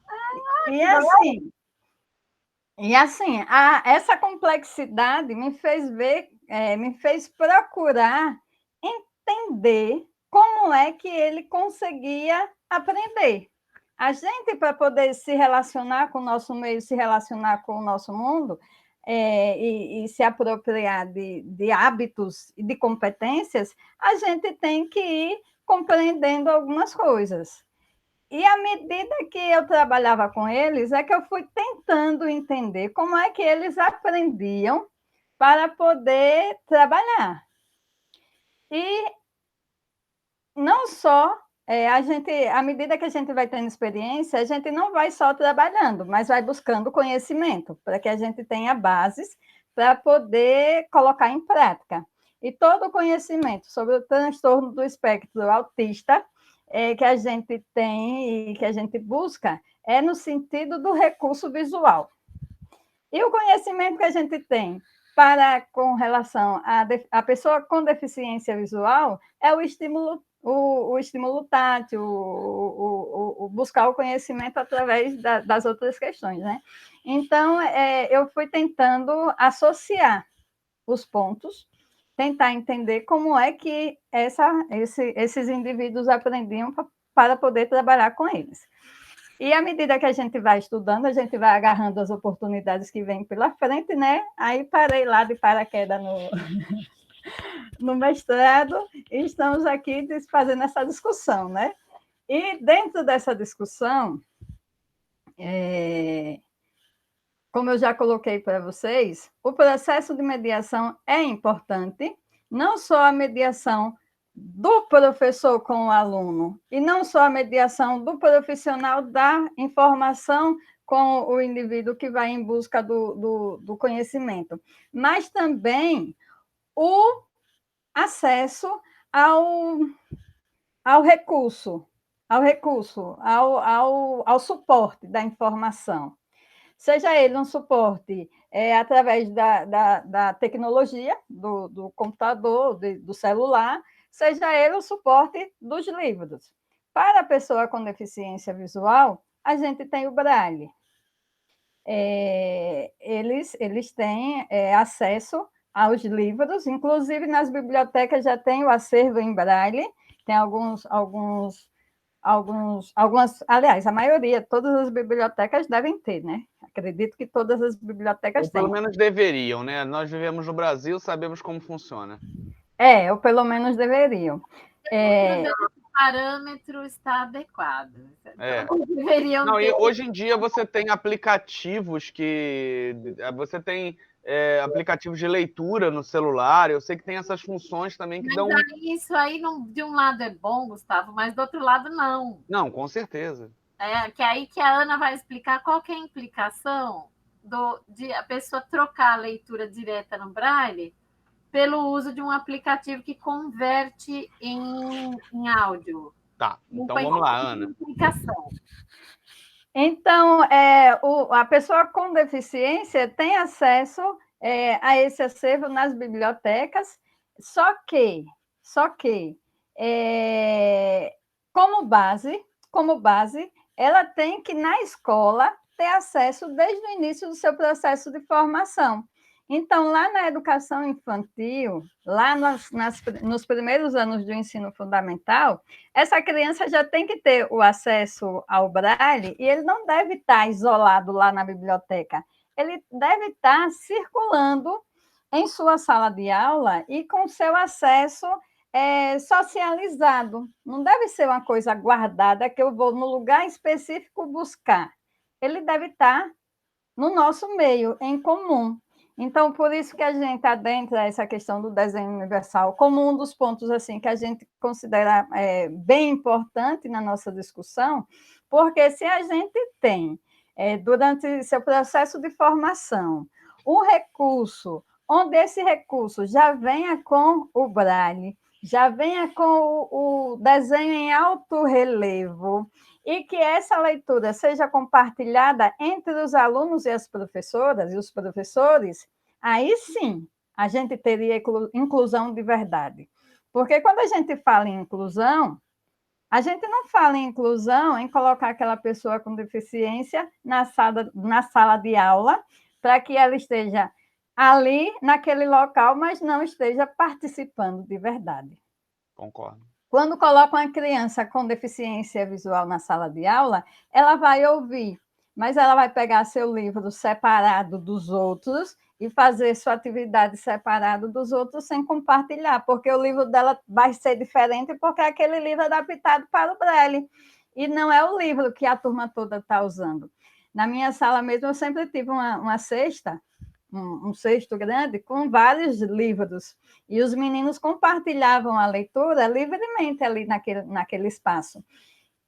E assim, essa complexidade me fez me fez procurar entender como é que ele conseguia aprender. A gente, para poder se relacionar com o nosso meio, se relacionar com o nosso mundo, e se apropriar de hábitos e de competências, a gente tem que ir compreendendo algumas coisas. E à medida que eu trabalhava com eles, é que eu fui tentando entender como é que eles aprendiam para poder trabalhar. E não só, à medida que a gente vai tendo experiência, a gente não vai só trabalhando, mas vai buscando conhecimento, para que a gente tenha bases para poder colocar em prática. E todo o conhecimento sobre o transtorno do espectro autista que a gente tem e que a gente busca é no sentido do recurso visual. E o conhecimento que a gente tem com relação à pessoa com deficiência visual é o estímulo tátil, o buscar o conhecimento através das outras questões, né? Então, eu fui tentando associar os pontos, tentar entender como é que esses indivíduos aprendiam para poder trabalhar com eles. E à medida que a gente vai estudando, a gente vai agarrando as oportunidades que vêm pela frente, né? Aí parei lá de paraquedas no mestrado e estamos aqui fazendo essa discussão, né? E dentro dessa discussão, como eu já coloquei para vocês, o processo de mediação é importante, não só a mediação do professor com o aluno, e não só a mediação do profissional da informação com o indivíduo que vai em busca do conhecimento, mas também o acesso ao recurso, ao suporte da informação. Seja ele um suporte através da tecnologia, do computador, do celular, seja ele o suporte dos livros. Para a pessoa com deficiência visual, a gente tem o Braille. Eles têm acesso aos livros, inclusive nas bibliotecas já tem o acervo em Braille, tem aliás, a maioria, todas as bibliotecas devem ter, né? Acredito que todas as bibliotecas têm. Ou pelo menos deveriam, né? Nós vivemos no Brasil, sabemos como funciona. Ou pelo menos deveriam. O parâmetro está adequado. Então, deveriam Não, ter... e hoje em dia você tem aplicativos você tem aplicativos de leitura no celular, eu sei que tem essas funções também que dão... Isso aí, de um lado é bom, Gustavo, mas do outro lado não. Não, com certeza. Que aí que a Ana vai explicar qual que é a implicação de a pessoa trocar a leitura direta no Braille pelo uso de um aplicativo que converte em áudio. Tá, então vamos lá, Ana. Implicação. Então, a pessoa com deficiência tem acesso a esse acervo nas bibliotecas, só que, como base, ela tem que, na escola, ter acesso desde o início do seu processo de formação. Então, lá na educação infantil, lá nos primeiros anos do ensino fundamental, essa criança já tem que ter o acesso ao Braille e ele não deve estar isolado lá na biblioteca. Ele deve estar circulando em sua sala de aula e com seu acesso socializado. Não deve ser uma coisa guardada que eu vou no lugar específico buscar. Ele deve estar no nosso meio, em comum. Então, por isso que a gente adentra essa questão do desenho universal como um dos pontos assim que a gente considera bem importante na nossa discussão, porque se a gente tem, durante seu processo de formação, um recurso, onde esse recurso já venha com o Braille, já venha com o desenho em alto relevo, e que essa leitura seja compartilhada entre os alunos e as professoras e os professores, aí sim a gente teria inclusão de verdade. Porque quando a gente fala em inclusão, a gente não fala em inclusão em colocar aquela pessoa com deficiência na sala de aula, para que ela esteja ali, naquele local, mas não esteja participando de verdade. Concordo. Quando colocam uma criança com deficiência visual na sala de aula, ela vai ouvir, mas ela vai pegar seu livro separado dos outros e fazer sua atividade separado dos outros sem compartilhar, porque o livro dela vai ser diferente, porque aquele livro é adaptado para o Braille, e não é o livro que a turma toda está usando. Na minha sala mesmo, eu sempre tive uma cesta, um cesto grande com vários livros, e os meninos compartilhavam a leitura livremente ali naquele espaço.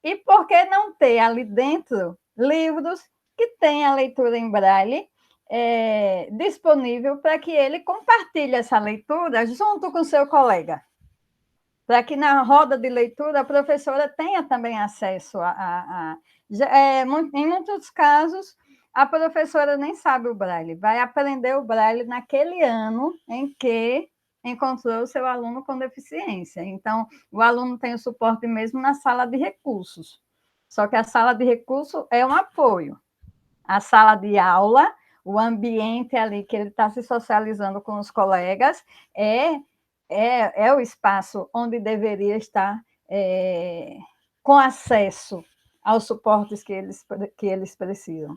E por que não ter ali dentro livros que têm a leitura em Braille disponível para que ele compartilhe essa leitura junto com seu colega? Para que na roda de leitura a professora tenha também acesso em muitos casos, a professora nem sabe o Braille, vai aprender o Braille naquele ano em que encontrou o seu aluno com deficiência. Então, o aluno tem o suporte mesmo na sala de recursos. Só que a sala de recurso é um apoio. A sala de aula, o ambiente ali que ele está se socializando com os colegas, é o espaço onde deveria estar com acesso aos suportes que eles precisam.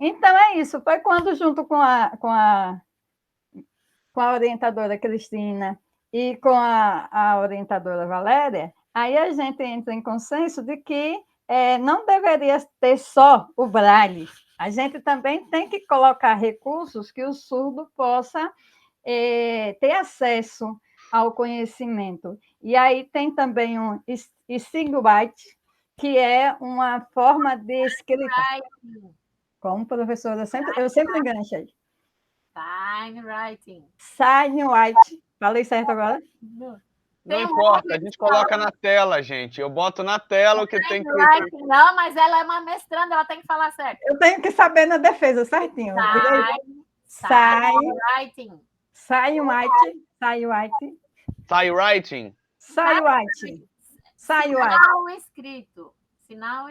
Então, é isso. Foi quando, junto com a orientadora Cristina e com a orientadora Valéria, aí a gente entra em consenso de que não deveria ter só o Braille. A gente também tem que colocar recursos que o surdo possa ter acesso ao conhecimento. E aí tem também um SigWrite, que é uma forma de escrita. Como professora, eu sempre enganchei. SigWrite. Falei certo agora? Não importa, a gente coloca na tela, gente. Eu boto na tela o que tem que... Não, mas ela é uma mestranda, ela tem que falar certo. Eu tenho que saber na defesa, certinho. SigWrite. Sinal escrito. Sinal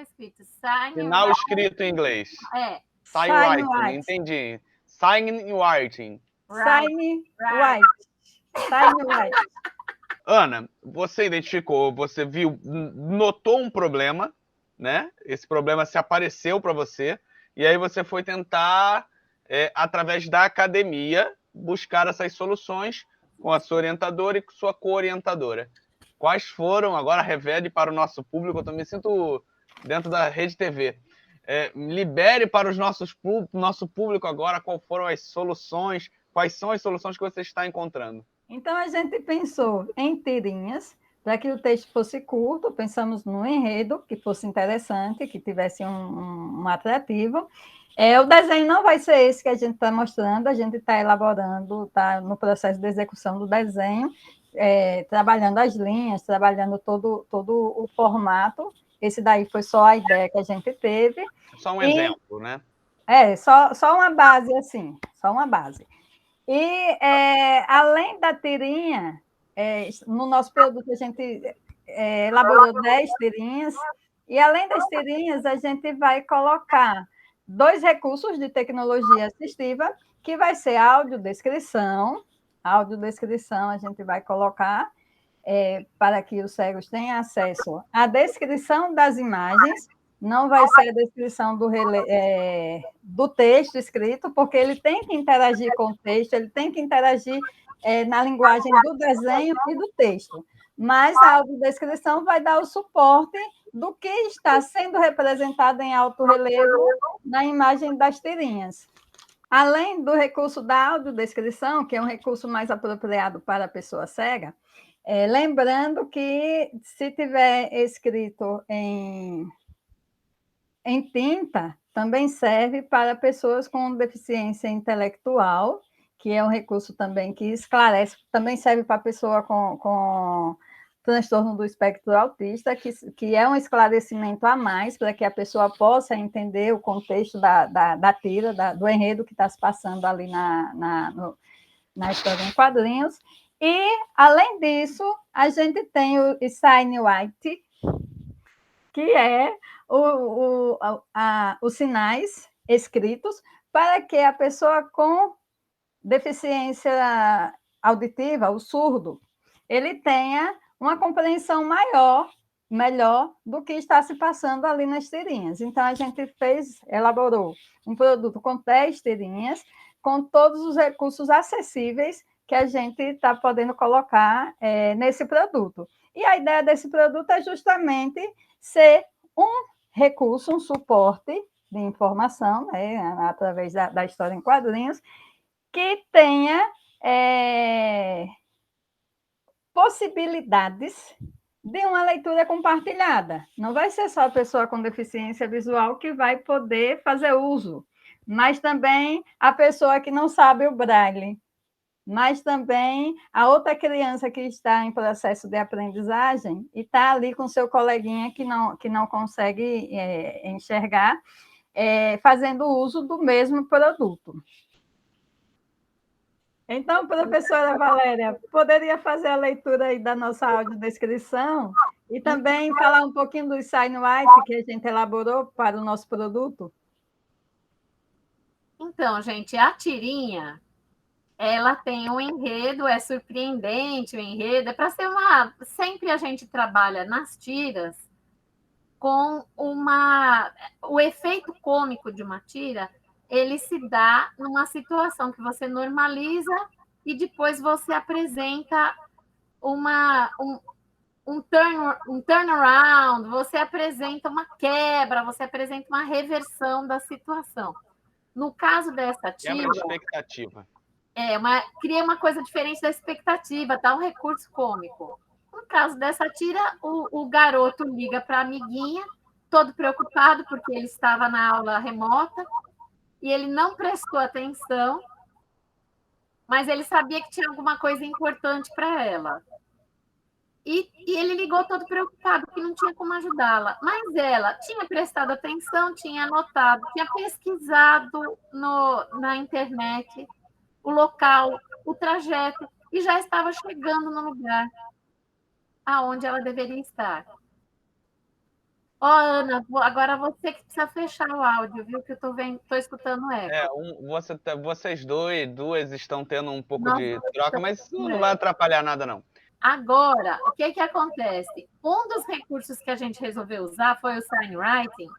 escrito em inglês. SigWriting, entendi. SigWriting. Ana, você identificou, você viu, notou um problema, né? Esse problema se apareceu para você, e aí você foi tentar, através da academia, buscar essas soluções com a sua orientadora e com sua co-orientadora. Quais foram, agora revele para o nosso público, eu também sinto dentro da Rede TV. Libere para o nosso público agora quais foram as soluções, quais são as soluções que você está encontrando. Então, a gente pensou em tirinhas, para que o texto fosse curto, pensamos no enredo, que fosse interessante, que tivesse um atrativo. O desenho não vai ser esse que a gente está mostrando, a gente está elaborando, está no processo de execução do desenho, trabalhando as linhas, trabalhando todo o formato, esse daí foi só a ideia que a gente teve. Só um exemplo, né? Só uma base, assim, só uma base. E, além da tirinha, no nosso produto a gente elaborou 10 tirinhas, e além das tirinhas, a gente vai colocar 2 recursos de tecnologia assistiva, que vai ser audiodescrição. A audiodescrição a gente vai colocar para que os cegos tenham acesso à descrição das imagens, não vai ser a descrição do texto escrito, porque ele tem que interagir com o texto, ele tem que interagir na linguagem do desenho e do texto. Mas a audiodescrição vai dar o suporte do que está sendo representado em alto relevo na imagem das tirinhas. Além do recurso da audiodescrição, que é um recurso mais apropriado para a pessoa cega, lembrando que se tiver escrito em tinta, também serve para pessoas com deficiência intelectual, que é um recurso também que esclarece, também serve para pessoa com transtorno do espectro autista, que é um esclarecimento a mais para que a pessoa possa entender o contexto da tira, do enredo que está se passando ali na história em quadrinhos. E, além disso, a gente tem o SignWrite, que é os sinais escritos para que a pessoa com deficiência auditiva, o surdo, ele tenha uma compreensão melhor do que está se passando ali nas tirinhas. Então, a gente elaborou um produto com 10 tirinhas, com todos os recursos acessíveis que a gente está podendo colocar nesse produto. E a ideia desse produto é justamente ser um recurso, um suporte de informação, né, através da história em quadrinhos, que tenha possibilidades de uma leitura compartilhada. Não vai ser só a pessoa com deficiência visual que vai poder fazer uso, mas também a pessoa que não sabe o braille, mas também a outra criança que está em processo de aprendizagem e está ali com seu coleguinha que não consegue enxergar, fazendo uso do mesmo produto. Então, professora Valéria, poderia fazer a leitura aí da nossa audiodescrição e também falar um pouquinho do SignWrite que a gente elaborou para o nosso produto? Então, gente, a tirinha, ela tem um enredo, é surpreendente o enredo, é para ser uma... Sempre a gente trabalha nas tiras com o efeito cômico de uma tira, ele se dá numa situação que você normaliza e depois você apresenta um turnaround, você apresenta uma quebra, você apresenta uma reversão da situação. No caso dessa tira... Quebra de expectativa. Cria uma coisa diferente da expectativa, tá? Um recurso cômico. No caso dessa tira, o garoto liga para a amiguinha, todo preocupado, porque ele estava na aula remota, e ele não prestou atenção, mas ele sabia que tinha alguma coisa importante para ela. E ele ligou todo preocupado, que não tinha como ajudá-la. Mas ela tinha prestado atenção, tinha anotado, tinha pesquisado na internet o local, o trajeto, e já estava chegando no lugar aonde ela deveria estar. Ana, agora você que precisa fechar o áudio, viu? Que eu estou escutando eco. Vocês duas estão tendo um pouco de troca, mas isso não vai atrapalhar nada, não. Agora, o que acontece? Um dos recursos que a gente resolveu usar foi o SignWriting,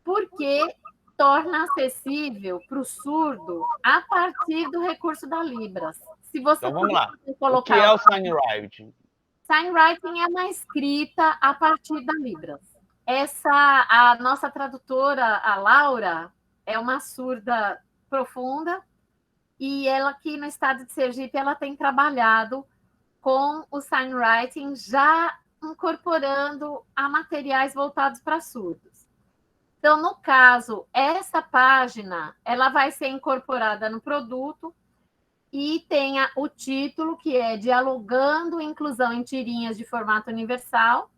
porque torna acessível para o surdo a partir do recurso da Libras. Se você então, vamos lá. Colocar o que é o SignWriting? SignWriting é uma escrita a partir da Libras. A nossa tradutora, a Laura, é uma surda profunda e ela aqui no estado de Sergipe ela tem trabalhado com o SignWriting já incorporando a materiais voltados para surdos. Então, no caso, essa página ela vai ser incorporada no produto e tenha o título, que é Dialogando Inclusão em Tirinhas de Formato Universal.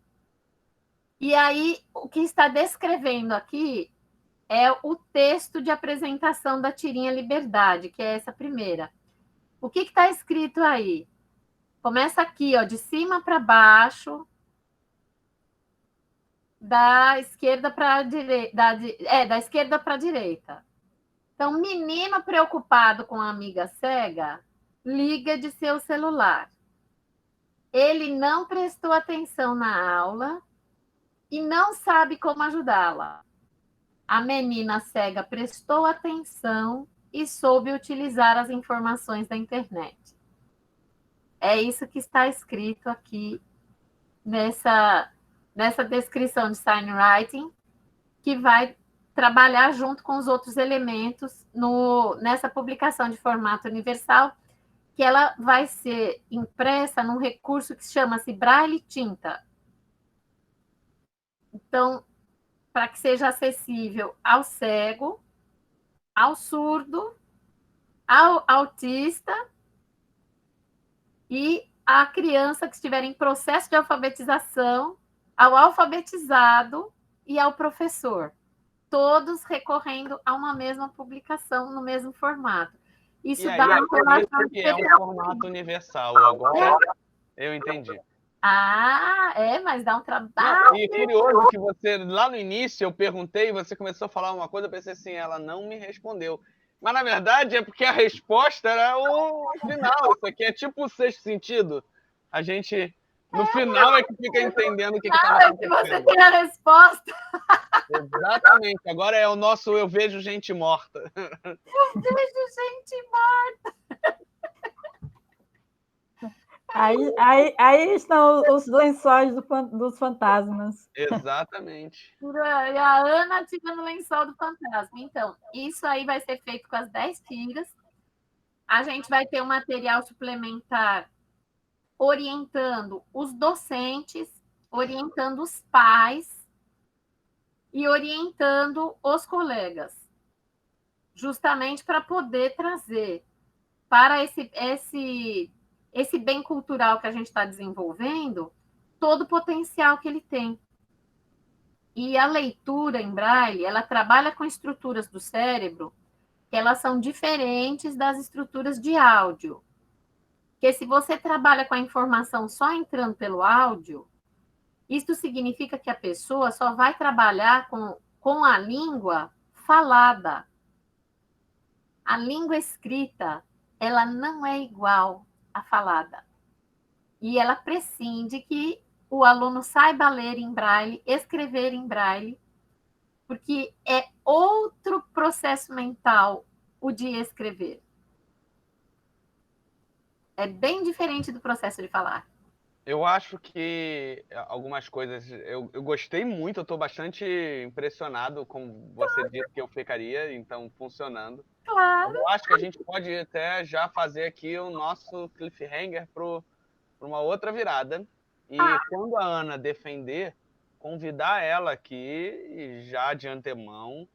E aí, o que está descrevendo aqui é o texto de apresentação da tirinha Liberdade, que é essa primeira. O que está escrito aí? Começa aqui, ó, de cima para baixo, da esquerda para a direita, da esquerda para a direita. Então, menino preocupado com a amiga cega, liga de seu celular. Ele não prestou atenção na aula e não sabe como ajudá-la. A menina cega prestou atenção e soube utilizar as informações da internet. É isso que está escrito aqui nessa descrição de signwriting, que vai trabalhar junto com os outros elementos nessa publicação de formato universal, que ela vai ser impressa num recurso que chama-se Braille Tinta. Então, para que seja acessível ao cego, ao surdo, ao autista e à criança que estiver em processo de alfabetização, ao alfabetizado e ao professor, todos recorrendo a uma mesma publicação no mesmo formato. Isso e dá aí, uma relação que é um formato universal. Agora eu entendi. Mas dá um trabalho. E curioso que você, lá no início, eu perguntei, você começou a falar uma coisa, eu pensei assim, ela não me respondeu. Mas, na verdade, é porque a resposta era o final. Isso aqui é tipo o Sexto Sentido. A gente, no final, é que fica entendendo o que está acontecendo. Que você tem a resposta. Exatamente. Agora é o nosso Eu Vejo Gente Morta. Eu vejo gente morta. Aí estão os lençóis dos fantasmas. Exatamente. E a Ana ativa no lençol do fantasma. Então, isso aí vai ser feito com as 10 tiras. A gente vai ter um material suplementar orientando os docentes, orientando os pais e orientando os colegas, justamente para poder trazer para esse bem cultural que a gente está desenvolvendo todo o potencial que ele tem. E a leitura em Braille, ela trabalha com estruturas do cérebro que elas são diferentes das estruturas de áudio. Porque se você trabalha com a informação só entrando pelo áudio, isso significa que a pessoa só vai trabalhar com a língua falada. A língua escrita, ela não é igual à falada. E ela prescinde que o aluno saiba ler em Braille, escrever em Braille, porque é outro processo mental o de escrever. É bem diferente do processo de falar. Eu acho que algumas coisas eu gostei muito, eu estou bastante impressionado com você disse que eu ficaria, então funcionando. Claro. Eu acho que a gente pode até já fazer aqui o nosso cliffhanger para uma outra virada. E quando a Ana defender, convidar ela aqui, já de antemão,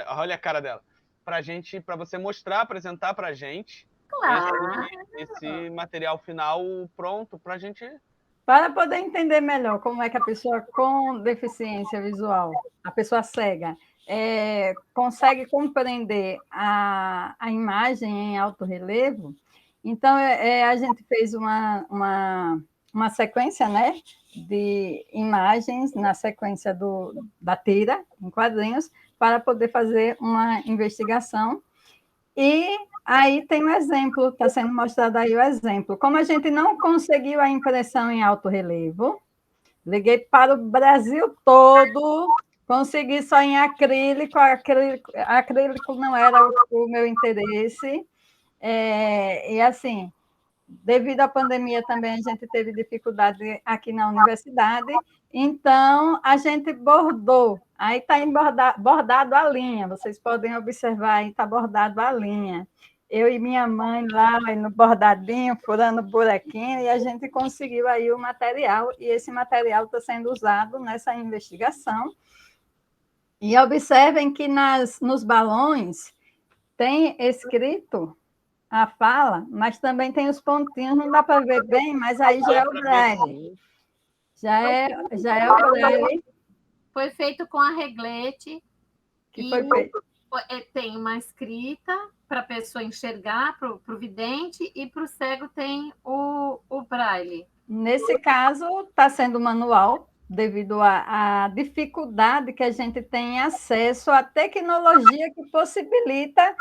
olha a cara dela, para você mostrar, apresentar para a gente esse material final pronto para a gente... Para poder entender melhor como é que a pessoa com deficiência visual, a pessoa cega, consegue compreender a imagem em alto relevo, então a gente fez uma sequência, né, de imagens na sequência da tira, em quadrinhos, para poder fazer uma investigação. E aí tem um exemplo, está sendo mostrado aí o exemplo. Como a gente não conseguiu a impressão em alto relevo, liguei para o Brasil todo, consegui só em acrílico, acrílico não era o meu interesse, e assim, devido à pandemia também a gente teve dificuldade aqui na universidade, então a gente bordou. Aí está bordado a linha, vocês podem observar, aí está bordado a linha. Eu e minha mãe lá no bordadinho, furando buraquinho, e a gente conseguiu aí o material, e esse material está sendo usado nessa investigação. E observem que nos balões tem escrito a fala, mas também tem os pontinhos, não dá para ver bem, mas aí já é o Braille. Já é o Braille. Foi feito com a reglete. Que foi feito. Tem uma escrita para a pessoa enxergar, para o vidente, e para o cego tem o braille. Nesse caso, está sendo manual, devido à dificuldade que a gente tem em acesso à tecnologia que possibilita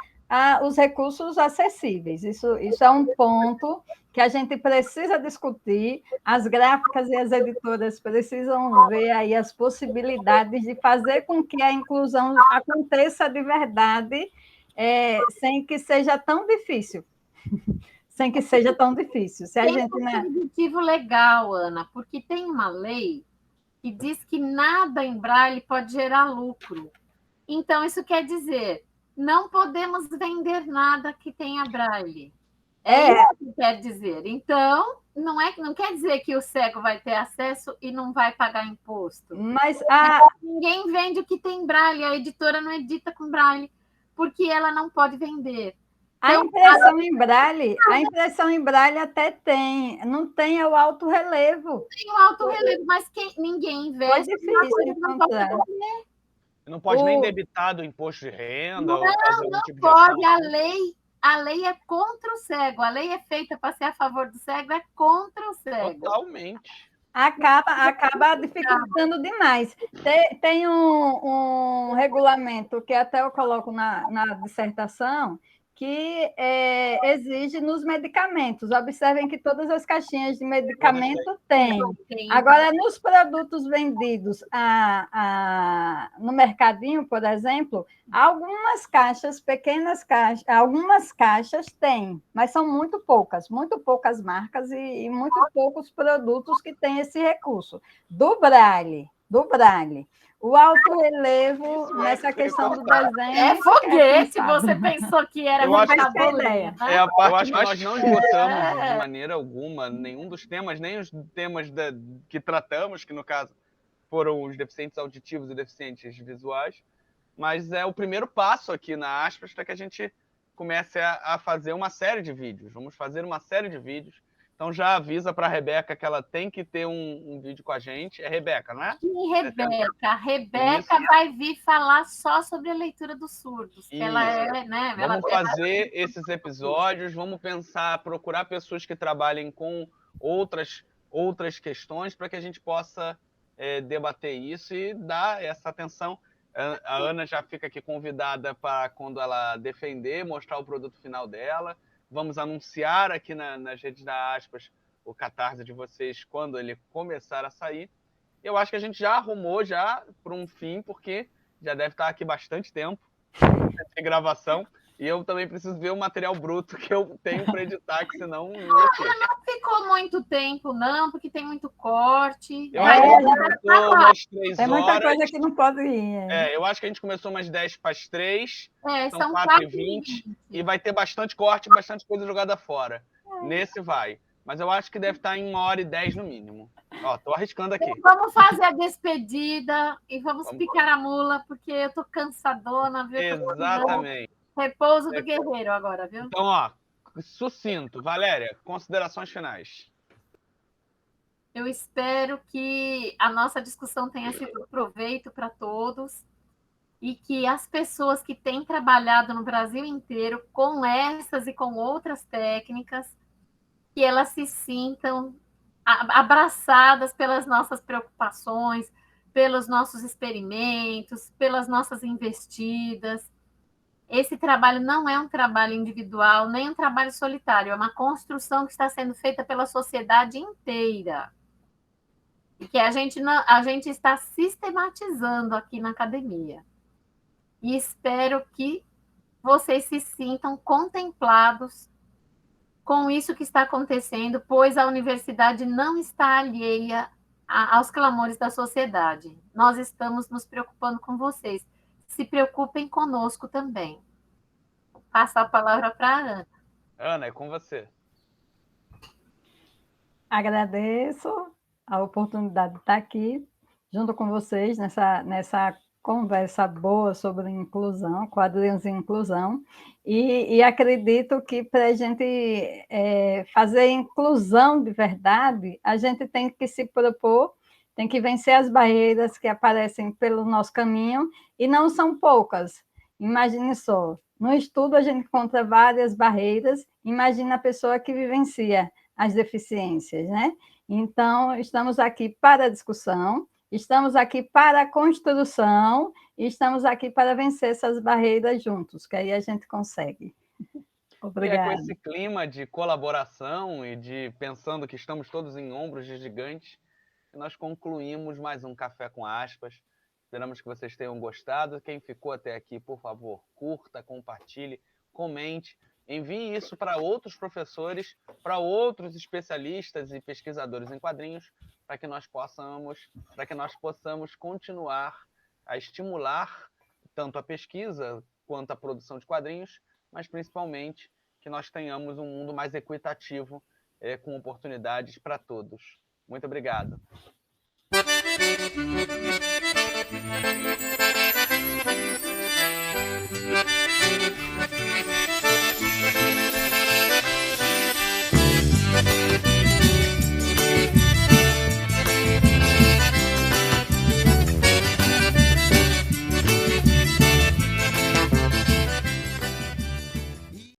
os recursos acessíveis. Isso é um ponto que a gente precisa discutir, as gráficas e as editoras precisam ver aí as possibilidades de fazer com que a inclusão aconteça de verdade, sem que seja tão difícil. Sem que seja tão difícil. Se a tem gente, um objetivo legal, Ana, porque tem uma lei que diz que nada em braille pode gerar lucro. Então, isso quer dizer, não podemos vender nada que tenha braille. Isso que quer dizer. Então, não quer dizer que o cego vai ter acesso e não vai pagar imposto. Mas ninguém vende o que tem braille, a editora não edita com braille, porque ela não pode vender. A impressão em braille até tem, não tem o alto relevo. Tem o alto relevo, mas ninguém investe. É difícil encontrar. Não pode nem debitar do imposto de renda? Não, ou fazer não tipo pode. A lei é contra o cego. A lei é feita para ser a favor do cego, é contra o cego. Totalmente. Acaba dificultando demais. Tem um regulamento que até eu coloco na dissertação, que exige nos medicamentos. Observem que todas as caixinhas de medicamento têm. Agora, nos produtos vendidos no mercadinho, por exemplo, algumas caixas, pequenas caixas, algumas caixas têm, mas são muito poucas marcas e muito poucos produtos que têm esse recurso. Do braille. O alto relevo, nessa questão do desenho... É foguete, você pensou que era eu acho que a ideia. É a parte eu acho que nós não esgotamos de maneira alguma nenhum dos temas, nem os temas que tratamos, que no caso foram os deficientes auditivos e deficientes visuais, mas é o primeiro passo aqui na Aspas para que a gente comece a fazer uma série de vídeos. Vamos fazer uma série de vídeos. Então já avisa para a Rebeca que ela tem que ter um vídeo com a gente. É Rebeca, não é? Sim, Rebeca. A Rebeca vai vir falar só sobre a leitura dos surdos. Que ela né? Vamos fazer esses episódios, vamos procurar pessoas que trabalhem com outras questões para que a gente possa debater isso e dar essa atenção. A Ana já fica aqui convidada para, quando ela defender, mostrar o produto final dela. Vamos anunciar aqui nas redes da Aspas o Catarse de vocês quando ele começar a sair. Eu acho que a gente já arrumou para um fim, porque já deve estar aqui bastante tempo de gravação. E eu também preciso ver o material bruto que eu tenho para editar, que senão não ficou muito tempo, não, porque tem muito corte. Eu acho que a gente começou umas 3 horas. Tem muita coisa que não pode ir. Eu acho que a gente começou umas 10 para as 3. São 4h20. E vai ter bastante corte, bastante coisa jogada fora. Nesse vai. Mas eu acho que deve estar em 1h10 no mínimo. Tô arriscando aqui. Então, vamos fazer a despedida e vamos picar a mula, porque eu tô cansadona, viu? Exatamente. Repouso do guerreiro agora, viu? Então, sucinto. Valéria, considerações finais. Eu espero que a nossa discussão tenha sido de proveito para todos e que as pessoas que têm trabalhado no Brasil inteiro com essas e com outras técnicas, que elas se sintam abraçadas pelas nossas preocupações, pelos nossos experimentos, pelas nossas investidas. Esse trabalho não é um trabalho individual, nem um trabalho solitário, é uma construção que está sendo feita pela sociedade inteira. E que a gente está sistematizando aqui na academia. E espero que vocês se sintam contemplados com isso que está acontecendo, pois a universidade não está alheia aos clamores da sociedade. Nós estamos nos preocupando com vocês. Se preocupem conosco também. Vou passar a palavra para a Ana. Ana, é com você. Agradeço a oportunidade de estar aqui junto com vocês nessa conversa boa sobre inclusão, quadrinhos e inclusão, e acredito que para a gente fazer inclusão de verdade, a gente tem que se propor tem que vencer as barreiras que aparecem pelo nosso caminho, e não são poucas. Imagine só, no estudo a gente encontra várias barreiras, imagina a pessoa que vivencia as deficiências, né? Então, estamos aqui para a discussão, estamos aqui para a construção, e estamos aqui para vencer essas barreiras juntos, que aí a gente consegue. Obrigada. E é com esse clima de colaboração e de pensando que estamos todos em ombros de gigantes, que nós concluímos mais um Café com Aspas. Esperamos que vocês tenham gostado. Quem ficou até aqui, por favor, curta, compartilhe, comente, envie isso para outros professores, para outros especialistas e pesquisadores em quadrinhos, para que nós possamos continuar a estimular tanto a pesquisa quanto a produção de quadrinhos, mas principalmente que nós tenhamos um mundo mais equitativo, com oportunidades para todos. Muito obrigado.